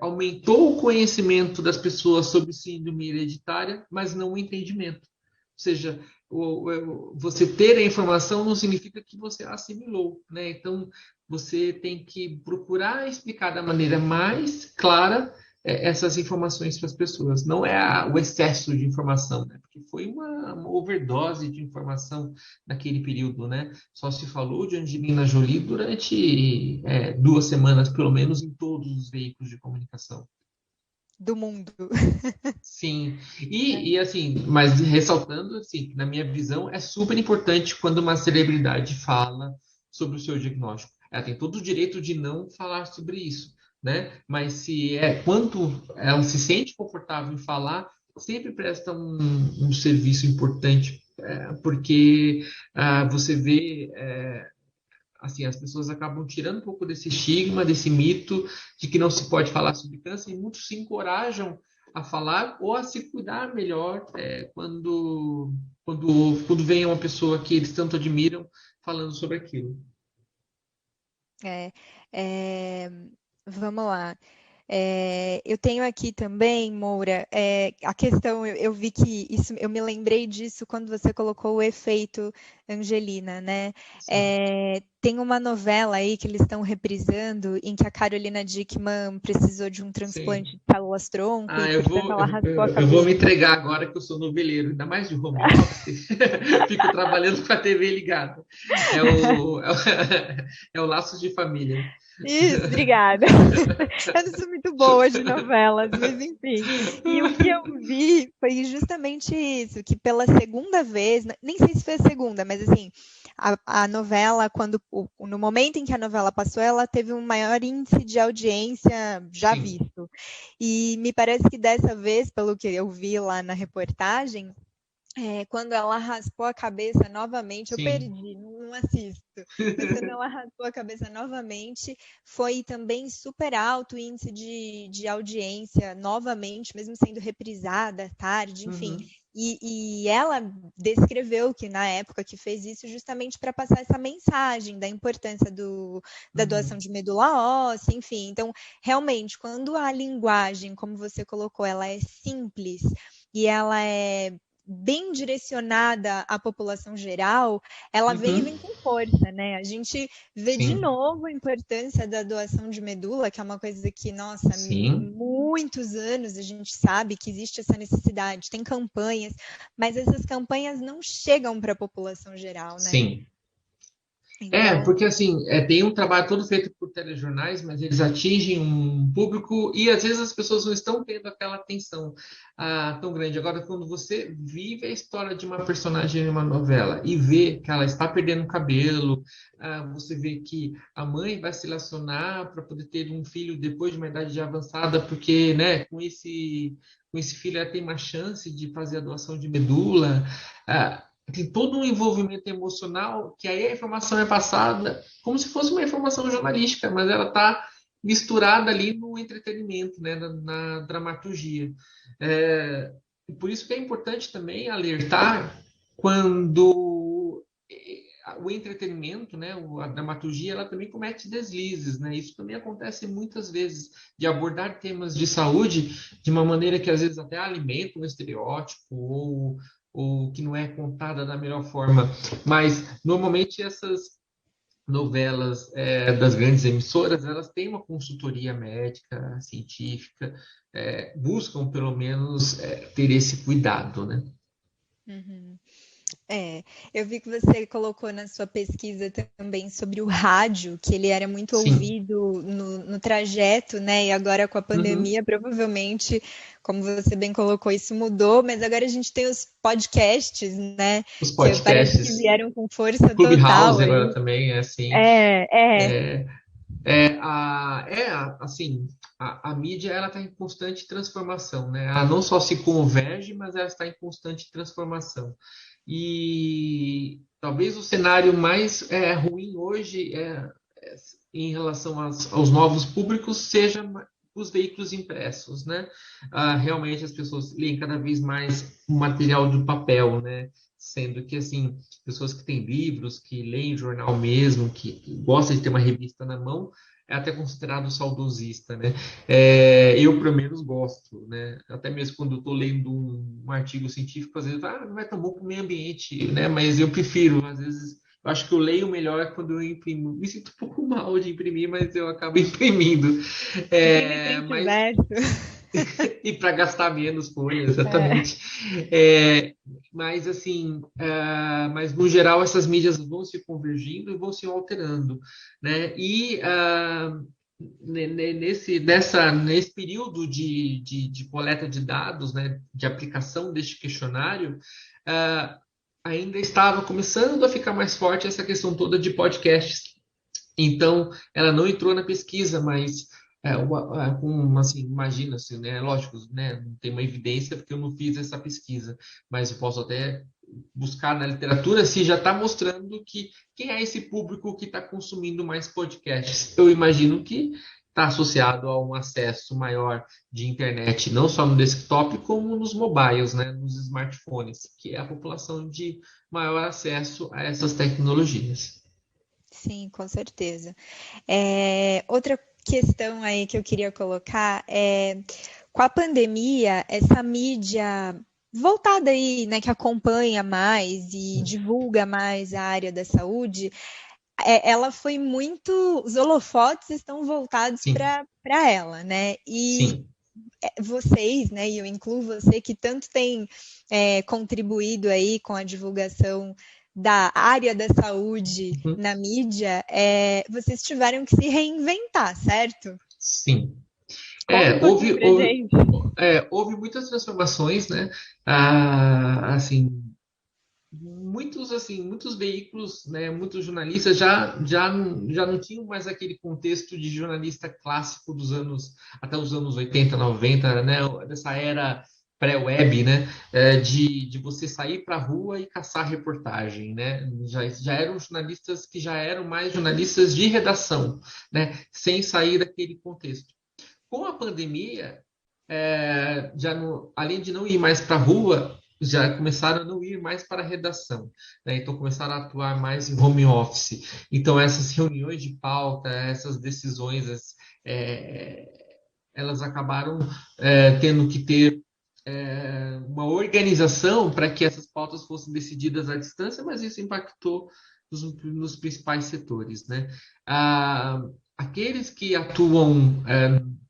aumentou o conhecimento das pessoas sobre síndrome hereditária, mas não o entendimento. Ou seja, você ter a informação não significa que você assimilou, né? Então, você tem que procurar explicar da maneira mais clara essas informações para as pessoas. Não é o excesso de informação, né? Porque foi uma overdose de informação naquele período, né? Só se falou de Angelina Jolie durante 2 semanas, pelo menos, em todos os veículos de comunicação do mundo. Sim, e assim, mas ressaltando, assim, na minha visão, é super importante quando uma celebridade fala sobre o seu diagnóstico. Ela tem todo o direito de não falar sobre isso, né? Mas quando ela se sente confortável em falar, sempre presta um serviço importante, porque você vê assim, as pessoas acabam tirando um pouco desse estigma, desse mito de que não se pode falar sobre câncer, e muitos se encorajam a falar ou a se cuidar melhor quando vem uma pessoa que eles tanto admiram falando sobre aquilo. Vamos lá. Eu tenho aqui também, Moura, a questão, eu vi que isso, eu me lembrei disso quando você colocou o efeito Angelina, né? Tem uma novela aí que eles estão reprisando em que a Carolina Dickman precisou de um transplante de células tronco e portanto ela raspou a cabeça. Eu vou me entregar agora que eu sou noveleiro, ainda mais de home office. Fico trabalhando com a TV ligada. É o Laços de Família. Isso, obrigada. Eu não sou muito boa de novelas, mas enfim. E o que eu vi foi justamente isso, que pela segunda vez, nem sei se foi a segunda, mas assim, a novela, no momento em que a novela passou, ela teve um maior índice de audiência já visto. E me parece que dessa vez, pelo que eu vi lá na reportagem, quando ela raspou a cabeça novamente, eu perdi, não assisto. Mas quando ela raspou a cabeça novamente, foi também super alto o índice de audiência novamente, mesmo sendo reprisada tarde, enfim. E ela descreveu que na época que fez isso justamente para passar essa mensagem da importância da doação de medula óssea, enfim. Então, realmente, quando a linguagem, como você colocou, ela é simples e ela é bem direcionada à população geral, ela vem com força, né? A gente vê de novo a importância da doação de medula, que é uma coisa que, nossa, há muitos anos a gente sabe que existe essa necessidade, tem campanhas, mas essas campanhas não chegam para a população geral, né? Sim. Então... porque assim, tem um trabalho todo feito por telejornais, mas eles atingem um público e às vezes as pessoas não estão tendo aquela atenção tão grande. Agora, quando você vive a história de uma personagem em uma novela e vê que ela está perdendo cabelo, você vê que a mãe vai se relacionar para poder ter um filho depois de uma idade avançada, porque, né, com esse filho ela tem uma chance de fazer a doação de medula. Tem todo um envolvimento emocional que aí a informação é passada como se fosse uma informação jornalística, mas ela está misturada ali no entretenimento, né, na dramaturgia. Por isso que é importante também alertar quando o entretenimento, né, a dramaturgia, ela também comete deslizes, né? Isso também acontece muitas vezes, de abordar temas de saúde de uma maneira que às vezes até alimenta um estereótipo ou que não é contada da melhor forma. Mas, normalmente, essas novelas das grandes emissoras, elas têm uma consultoria médica, científica, buscam, pelo menos, ter esse cuidado, né? Eu vi que você colocou na sua pesquisa também sobre o rádio, que ele era muito ouvido no trajeto, né? E agora com a pandemia, provavelmente, como você bem colocou, isso mudou, mas agora a gente tem os podcasts, né? Os podcasts. Que parece que vieram com força Clubhouse total. agora também é assim. Assim, a mídia ela está em constante transformação, né? Ela não só se converge, mas ela está em constante transformação. E talvez o cenário mais ruim hoje em relação aos novos públicos seja os veículos impressos, né? Realmente as pessoas leem cada vez mais o material do papel, né? Sendo que, assim, pessoas que têm livros, que leem jornal mesmo, que gostam de ter uma revista na mão, é até considerado saudosista, né? Eu, pelo menos, gosto, né? Até mesmo quando eu estou lendo um artigo científico, às vezes, não é tão bom para o meio ambiente, né? Mas eu prefiro, às vezes, eu acho que eu leio melhor quando eu imprimo. Me sinto um pouco mal de imprimir, mas eu acabo imprimindo. E para gastar menos folha, exatamente. Mas, assim, mas no geral essas mídias vão se convergindo e vão se alterando, né? E nesse período de coleta de dados, né, de aplicação deste questionário, ainda estava começando a ficar mais forte essa questão toda de podcasts. Então, ela não entrou na pesquisa, mas assim, imagina-se, né? Lógico, né? Não tem uma evidência porque eu não fiz essa pesquisa, mas eu posso até buscar na literatura se já está mostrando quem é esse público que está consumindo mais podcasts. Eu imagino que está associado a um acesso maior de internet, não só no desktop, como nos mobiles, né? Nos smartphones, que é a população de maior acesso a essas tecnologias. Sim, com certeza. Outra questão aí que eu queria colocar com a pandemia, essa mídia voltada aí, né, que acompanha mais e divulga mais a área da saúde, ela foi muito... Os holofotes estão voltados para ela, né? E vocês, né, e eu incluo você, que tanto tem contribuído aí com a divulgação da área da saúde na mídia, vocês tiveram que se reinventar, certo? Sim. Houve muitas transformações, né? Muitos veículos, né, muitos jornalistas já não tinham mais aquele contexto de jornalista clássico até os anos 80, 90, né? Dessa era pré-web, né? De você sair para a rua e caçar reportagem, né? Já eram jornalistas que já eram mais jornalistas de redação, né? Sem sair daquele contexto. Com a pandemia, além de não ir mais para a rua, já começaram a não ir mais para a redação, né? Então começaram a atuar mais em home office. Então essas reuniões de pauta, essas decisões, elas acabaram tendo que ter uma organização para que essas pautas fossem decididas à distância, mas isso impactou nos principais setores, né? Aqueles que atuam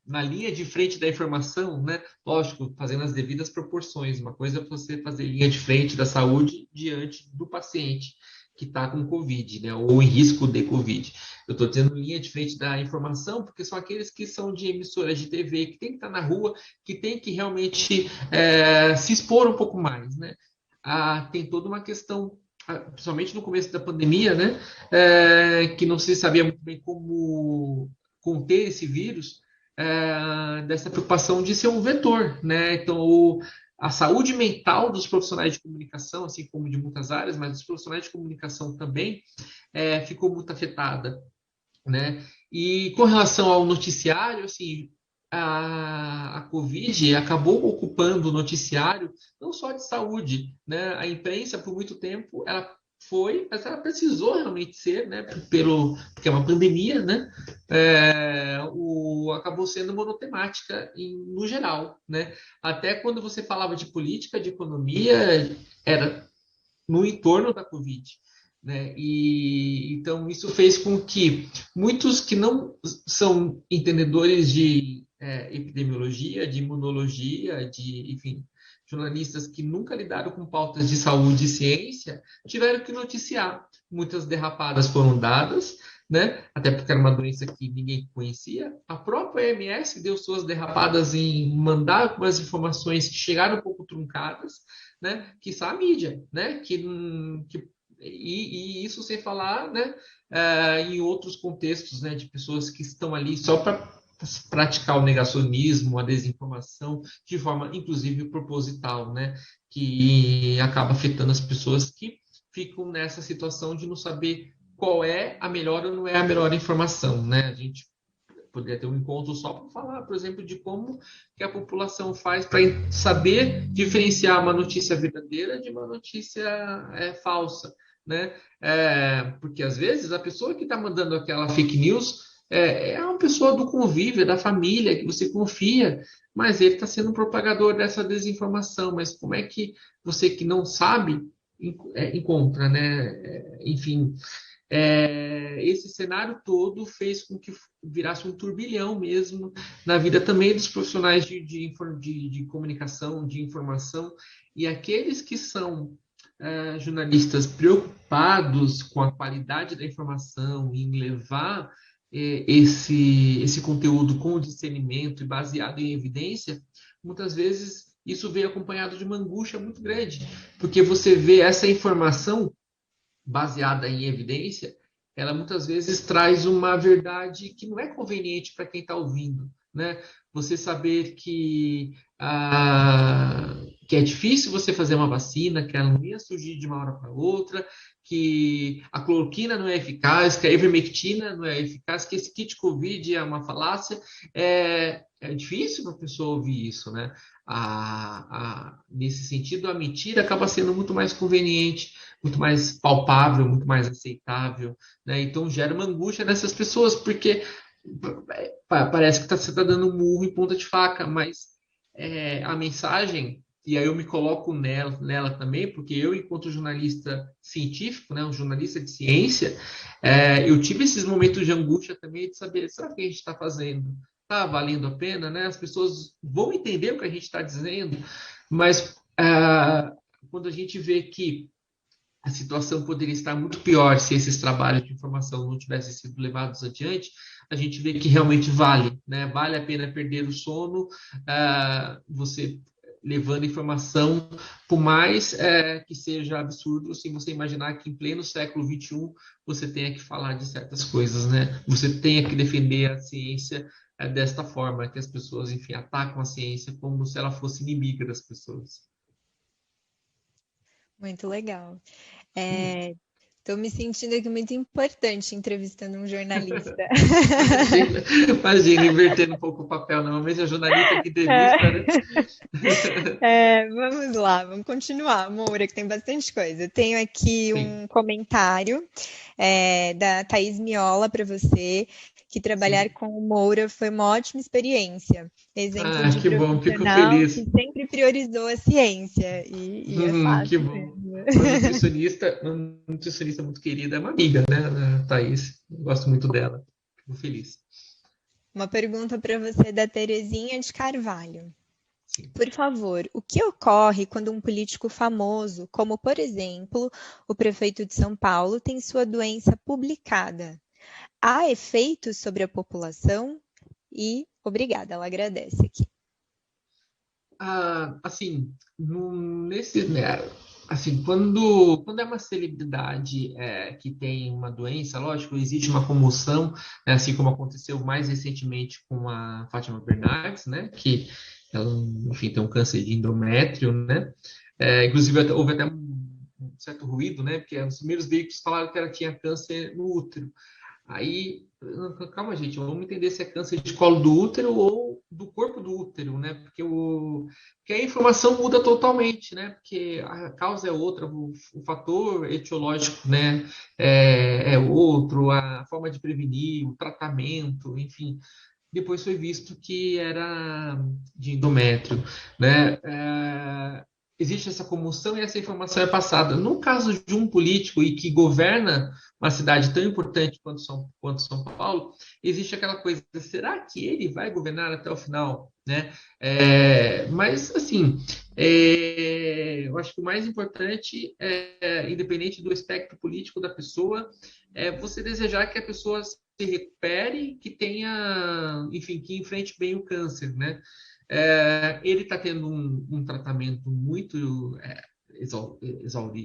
na linha de frente da informação, né? Lógico, fazendo as devidas proporções. Uma coisa é você fazer linha de frente da saúde diante do paciente que está com Covid, né? Ou em risco de Covid. Eu estou dizendo linha de frente da informação, porque são aqueles que são de emissoras de TV, que tem que estar na rua, que tem que realmente se expor um pouco mais, né? Tem toda uma questão, principalmente no começo da pandemia, né? Que não se sabia muito bem como conter esse vírus, dessa preocupação de ser um vetor, né? Então, a saúde mental dos profissionais de comunicação, assim como de muitas áreas, mas dos profissionais de comunicação também, ficou muito afetada, né? E com relação ao noticiário, assim, a Covid acabou ocupando o noticiário não só de saúde, né? A imprensa, por muito tempo, mas ela precisou realmente ser, né? Porque é uma pandemia, né? Acabou sendo monotemática no geral, né? Até quando você falava de política, de economia, era no entorno da Covid, né? E então isso fez com que muitos que não são entendedores de epidemiologia, de imunologia, enfim, jornalistas que nunca lidaram com pautas de saúde e ciência, tiveram que noticiar. Muitas derrapadas foram dadas, né? Até porque era uma doença que ninguém conhecia. A própria OMS deu suas derrapadas em mandar algumas informações que chegaram um pouco truncadas, né? Quiçá a mídia, né? E isso sem falar, né? Em outros contextos, né? De pessoas que estão ali só para praticar o negacionismo, a desinformação, de forma, inclusive, proposital, né? Que acaba afetando as pessoas que ficam nessa situação de não saber qual é a melhor ou não é a melhor informação, né? A gente poderia ter um encontro só para falar, por exemplo, de como que a população faz para saber diferenciar uma notícia verdadeira de uma notícia falsa, né? Porque às vezes a pessoa que está mandando aquela fake news é uma pessoa do convívio, é da família, que você confia, mas ele está sendo um propagador dessa desinformação. Mas como é que você que não sabe encontra, né? Enfim, esse cenário todo fez com que virasse um turbilhão mesmo na vida também dos profissionais de comunicação, de informação, e aqueles que são jornalistas preocupados com a qualidade da informação, em levar esse conteúdo com discernimento e baseado em evidência, muitas vezes isso veio acompanhado de uma angústia muito grande, porque você vê essa informação baseada em evidência, ela muitas vezes traz uma verdade que não é conveniente para quem está ouvindo, né? Você saber que é difícil você fazer uma vacina, que ela não ia surgir de uma hora para outra, que a cloroquina não é eficaz, que a ivermectina não é eficaz, que esse kit Covid é uma falácia, é difícil para a pessoa ouvir isso, né? Nesse sentido, a mentira acaba sendo muito mais conveniente, muito mais palpável, muito mais aceitável, né? Então gera uma angústia nessas pessoas, porque parece que você está dando um murro em ponta de faca, mas a mensagem, e aí eu me coloco nela também, porque eu, enquanto jornalista científico, né, um jornalista de ciência, eu tive esses momentos de angústia também de saber, será que a gente está fazendo? Está valendo a pena, né? As pessoas vão entender o que a gente está dizendo, mas quando a gente vê que a situação poderia estar muito pior se esses trabalhos de informação não tivessem sido levados adiante, a gente vê que realmente vale, né? Vale a pena perder o sono, você levando informação, por mais que seja absurdo, se você imaginar que em pleno século XXI você tenha que falar de certas coisas, né? Você tenha que defender a ciência desta forma, que as pessoas, enfim, atacam a ciência como se ela fosse inimiga das pessoas. Muito legal. Estou me sentindo aqui muito importante entrevistando um jornalista. Imagina, invertendo um pouco o papel, normalmente é jornalista que entrevista, né? Vamos lá, vamos continuar, Moura, que tem bastante coisa. Tenho aqui um comentário da Thaís Miola para você, que trabalhar com o Moura foi uma ótima experiência. Exemplo de que bom, fico profissional feliz. que sempre priorizou a ciência. E é fácil que bom. Uma nutricionista muito querida, é uma amiga, né, a Thaís. Eu gosto muito dela. Fico feliz. Uma pergunta para você da Terezinha de Carvalho. Sim. Por favor, o que ocorre quando um político famoso, como por exemplo o prefeito de São Paulo, tem sua doença publicada? Há efeitos sobre a população? E obrigada, ela agradece aqui. Assim, assim, quando é uma celebridade que tem uma doença, lógico, existe uma comoção, né, assim como aconteceu mais recentemente com a Fátima Bernardes, né, que ela, enfim, tem um câncer de endométrio, né, inclusive houve até um certo ruído, né, porque os primeiros veículos falaram que ela tinha câncer no útero. Aí, calma, gente, vamos entender se é câncer de colo do útero ou do corpo do útero, né? Porque a informação muda totalmente, né? Porque a causa é outra, o fator etiológico, né? É outro, a forma de prevenir, o tratamento, enfim. Depois foi visto que era de endométrio, né? Existe essa comoção e essa informação é passada. No caso de um político e que governa uma cidade tão importante quanto São Paulo, existe aquela coisa, será que ele vai governar até o final, né? Mas, assim, eu acho que o mais importante, independente do espectro político da pessoa, é você desejar que a pessoa se recupere, que tenha, enfim, que enfrente bem o câncer, né? Ele está tendo um tratamento muito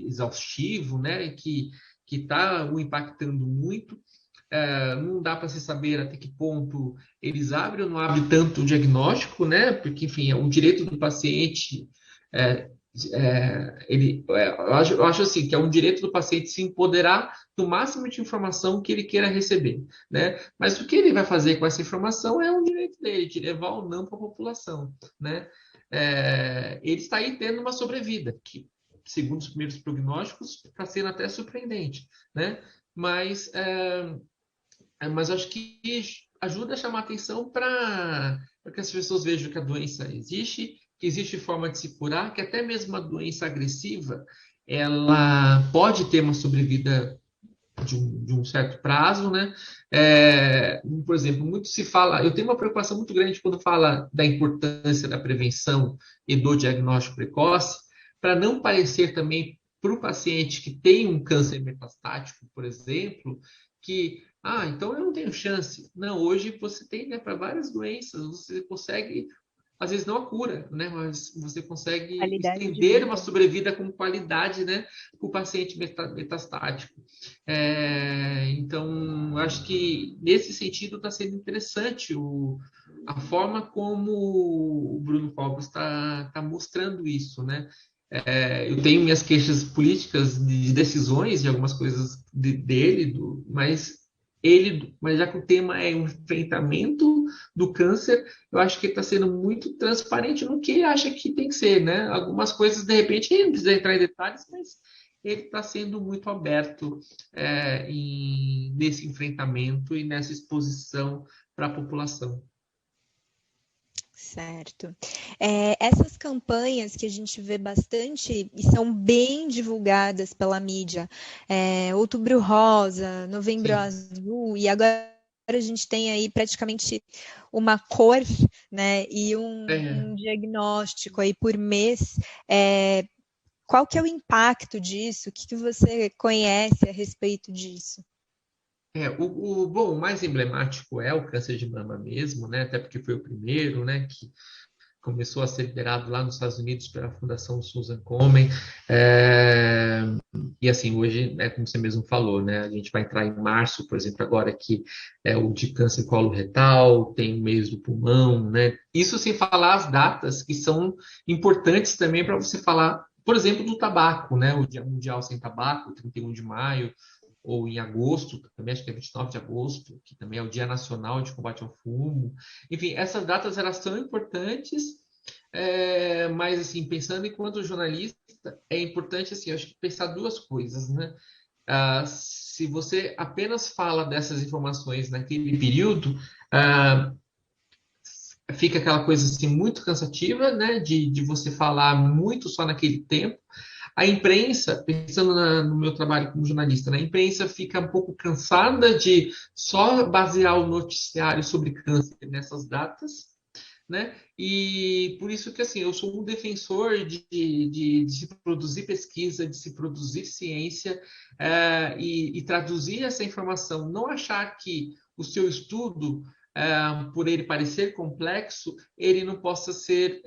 exaustivo, né? Que está o impactando muito. Não dá para se saber até que ponto eles abrem ou não abrem tanto o diagnóstico, né? Porque, enfim, é um direito do paciente. Eu acho assim que é um direito do paciente se empoderar do máximo de informação que ele queira receber, né? Mas o que ele vai fazer com essa informação é um direito dele, de levar ou não para a população, né? Ele está aí tendo uma sobrevida, que, segundo os primeiros prognósticos, está sendo até surpreendente, né? Mas acho que ajuda a chamar atenção para que as pessoas vejam que a doença existe, que existe forma de se curar, que até mesmo a doença agressiva, ela pode ter uma sobrevida de um certo prazo, né? Por exemplo, muito se fala, eu tenho uma preocupação muito grande quando fala da importância da prevenção e do diagnóstico precoce, para não parecer também para o paciente que tem um câncer metastático, por exemplo, que então eu não tenho chance. Não, hoje você tem, né, para várias doenças, você consegue, às vezes não a cura, né, mas você consegue estender uma sobrevida com qualidade, né, para o paciente metastático. Então, acho que nesse sentido está sendo interessante a forma como o Bruno Covas está mostrando isso, né? Eu tenho minhas queixas políticas de decisões, de algumas coisas dele, mas já que o tema é o enfrentamento do câncer, eu acho que ele está sendo muito transparente no que ele acha que tem que ser, né? Algumas coisas, de repente, ele não precisa entrar em detalhes, mas ele está sendo muito aberto nesse enfrentamento e nessa exposição para a população. Certo. Essas campanhas que a gente vê bastante e são bem divulgadas pela mídia, Outubro Rosa, Novembro Azul, e agora a gente tem aí praticamente uma cor, né, e um diagnóstico aí por mês. Qual que é o impacto disso? O que você conhece a respeito disso? O mais emblemático é o câncer de mama mesmo, né? Até porque foi o primeiro, né, que começou a ser liderado lá nos Estados Unidos pela Fundação Susan Komen. E assim, hoje, como você mesmo falou, né, a gente vai entrar em março, por exemplo, agora que é o de câncer coloretal, tem o mês do pulmão, né? Isso sem falar as datas que são importantes também para você falar por exemplo, do tabaco, né? O Dia Mundial Sem Tabaco, 31 de maio, ou em agosto, também acho que é 29 de agosto, que também é o Dia Nacional de Combate ao Fumo. Enfim, essas datas elas são importantes, mas assim, pensando enquanto jornalista, é importante assim, eu acho que pensar duas coisas, né? Se você apenas fala dessas informações naquele período, fica aquela coisa assim muito cansativa, né? De você falar muito só naquele tempo. A imprensa, pensando no meu trabalho como jornalista, né? A imprensa fica um pouco cansada de só basear o noticiário sobre câncer nessas datas, né? E por isso que assim, eu sou um defensor de se produzir pesquisa, de se produzir ciência, e traduzir essa informação. Não achar que o seu estudo, por ele parecer complexo, ele não possa ser...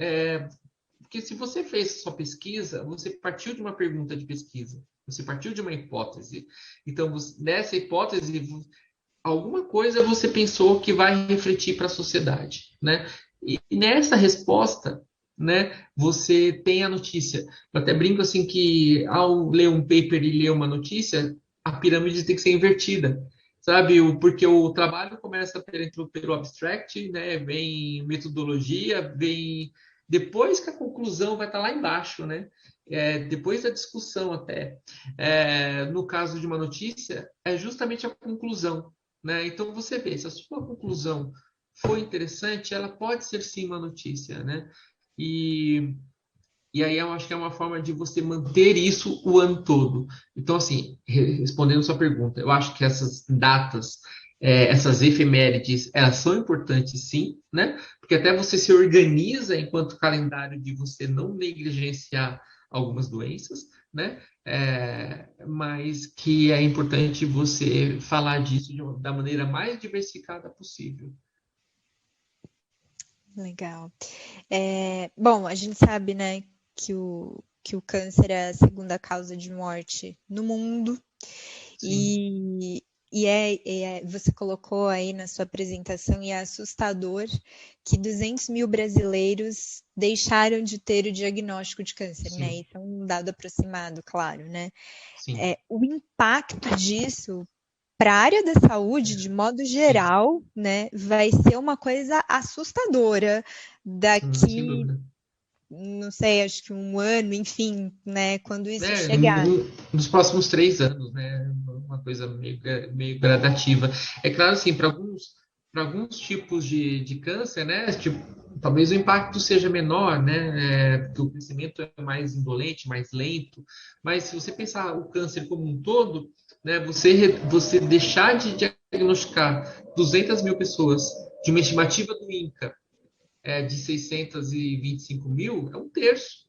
porque se você fez sua pesquisa, você partiu de uma pergunta de pesquisa, você partiu de uma hipótese. Então, nessa hipótese, alguma coisa você pensou que vai refletir para a sociedade, né? E nessa resposta, né, você tem a notícia. Eu até brinco assim que ao ler um paper e ler uma notícia, a pirâmide tem que ser invertida, sabe? Porque o trabalho começa pelo abstract, né? Vem metodologia, vem depois que a conclusão vai estar lá embaixo, né? Depois da discussão até. No caso de uma notícia, é justamente a conclusão, né? Então você vê, se a sua conclusão foi interessante, ela pode ser sim uma notícia, né? E aí eu acho que é uma forma de você manter isso o ano todo. Então, assim, respondendo a sua pergunta, eu acho que essas datas, essas efemérides, elas são importantes sim, né? Porque até você se organiza enquanto calendário de você não negligenciar algumas doenças, né? Mas que é importante você falar disso da maneira mais diversificada possível. Legal. Bom, a gente sabe, né, que o câncer é a segunda causa de morte no mundo. Sim. E você colocou aí na sua apresentação, e é assustador que 200 mil brasileiros deixaram de ter o diagnóstico de câncer, Sim. né? Isso é um dado aproximado, claro, né? Sim. O impacto disso para a área da saúde, de modo geral, né, vai ser uma coisa assustadora daqui, não sei, acho que um ano, enfim, né, quando isso chegar. Nos próximos 3 anos, né, uma coisa meio gradativa. É claro, assim, para alguns tipos de câncer, né, tipo, talvez o impacto seja menor, né, porque o crescimento é mais indolente, mais lento, mas se você pensar o câncer como um todo, né, você deixar de diagnosticar 200 mil pessoas de uma estimativa do INCA de 625 mil, é um terço,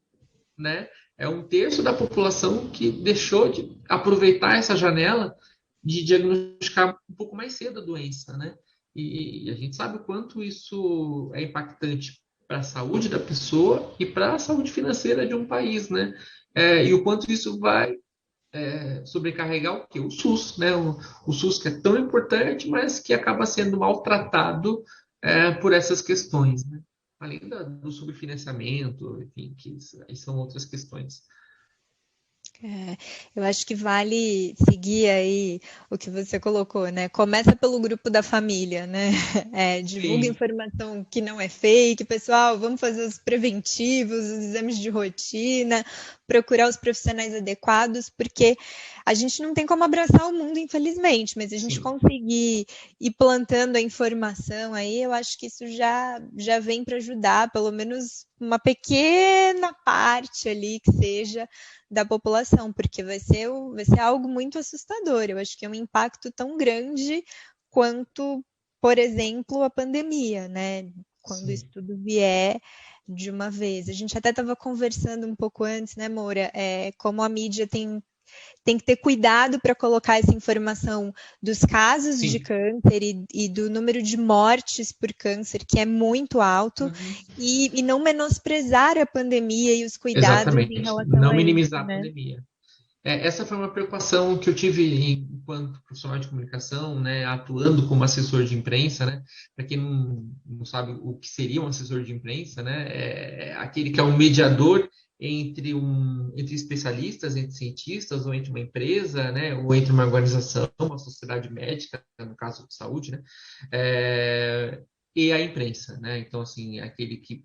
né? É um terço da população que deixou de aproveitar essa janela de diagnosticar um pouco mais cedo a doença, né? E a gente sabe o quanto isso é impactante para a saúde da pessoa e para a saúde financeira de um país, né? E o quanto isso vai sobrecarregar o quê? O SUS, né? O SUS que é tão importante, mas que acaba sendo maltratado por essas questões, né? Além do subfinanciamento, enfim, que aí são outras questões. Eu acho que vale seguir aí o que você colocou, né? Começa pelo grupo da família, né? Divulga informação que não é fake, pessoal, vamos fazer os preventivos, os exames de rotina, procurar os profissionais adequados, porque a gente não tem como abraçar o mundo, infelizmente, mas a gente conseguir ir plantando a informação aí, eu acho que isso já vem para ajudar, pelo menos uma pequena parte ali que seja da população, porque vai ser algo muito assustador. Eu acho que é um impacto tão grande quanto, por exemplo, a pandemia, né? Quando isso tudo vier de uma vez. A gente até estava conversando um pouco antes, né, Moura? Como a mídia tem que ter cuidado para colocar essa informação dos casos de câncer e do número de mortes por câncer, que é muito alto, e não menosprezar a pandemia e os cuidados Exatamente. em relação não a minimizar isso, né? a pandemia. Essa foi uma preocupação que eu tive enquanto profissional de comunicação, né, atuando como assessor de imprensa, né? Para quem não sabe o que seria um assessor de imprensa, né? É aquele que é um mediador entre especialistas, entre cientistas, ou entre uma empresa, né, ou entre uma organização, uma sociedade médica, no caso de saúde, né, e a imprensa, né? Então, assim, é aquele que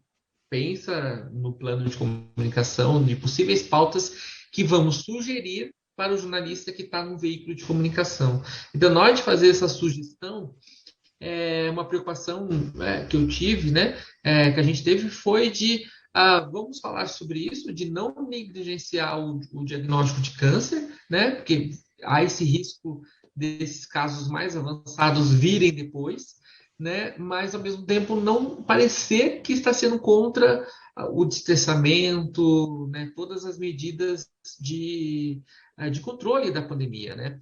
pensa no plano de comunicação, de possíveis pautas que vamos sugerir para o jornalista que está num veículo de comunicação. Então, na hora de fazer essa sugestão, uma preocupação que eu tive, né, que a gente teve, foi de vamos falar sobre isso, de não negligenciar o diagnóstico de câncer, né, porque há esse risco desses casos mais avançados virem depois, né, mas ao mesmo tempo não parecer que está sendo contra o distanciamento, né, todas as medidas de controle da pandemia, né.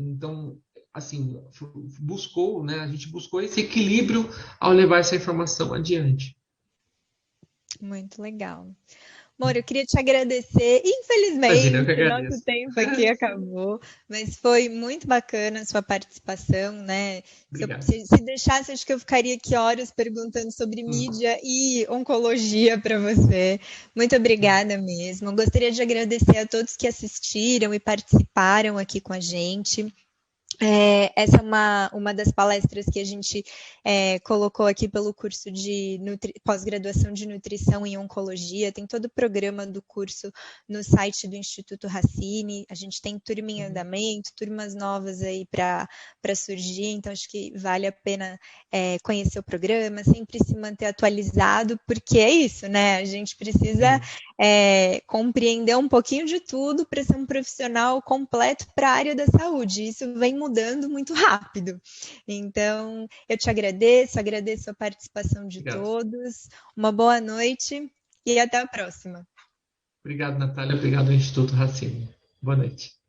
Então, assim, né, a gente buscou esse equilíbrio ao levar essa informação adiante. Muito legal. Amor, eu queria te agradecer. Infelizmente, nosso tempo aqui acabou, mas foi muito bacana a sua participação, né? Se deixasse, acho que eu ficaria aqui horas perguntando sobre mídia e oncologia para você. Muito obrigada mesmo. Eu gostaria de agradecer a todos que assistiram e participaram aqui com a gente. Essa é uma das palestras que a gente colocou aqui pelo curso de pós-graduação de nutrição em oncologia. Tem todo o programa do curso no site do Instituto Racine. A gente tem turma em andamento, turmas novas aí para surgir, então acho que vale a pena conhecer o programa, sempre se manter atualizado, porque é isso, né? A gente precisa compreender um pouquinho de tudo para ser um profissional completo para a área da saúde. Isso vem mudando muito rápido. Então, eu te agradeço a participação de todos. Uma boa noite e até a próxima. Obrigado, Natália. Obrigado ao Instituto Racine. Boa noite.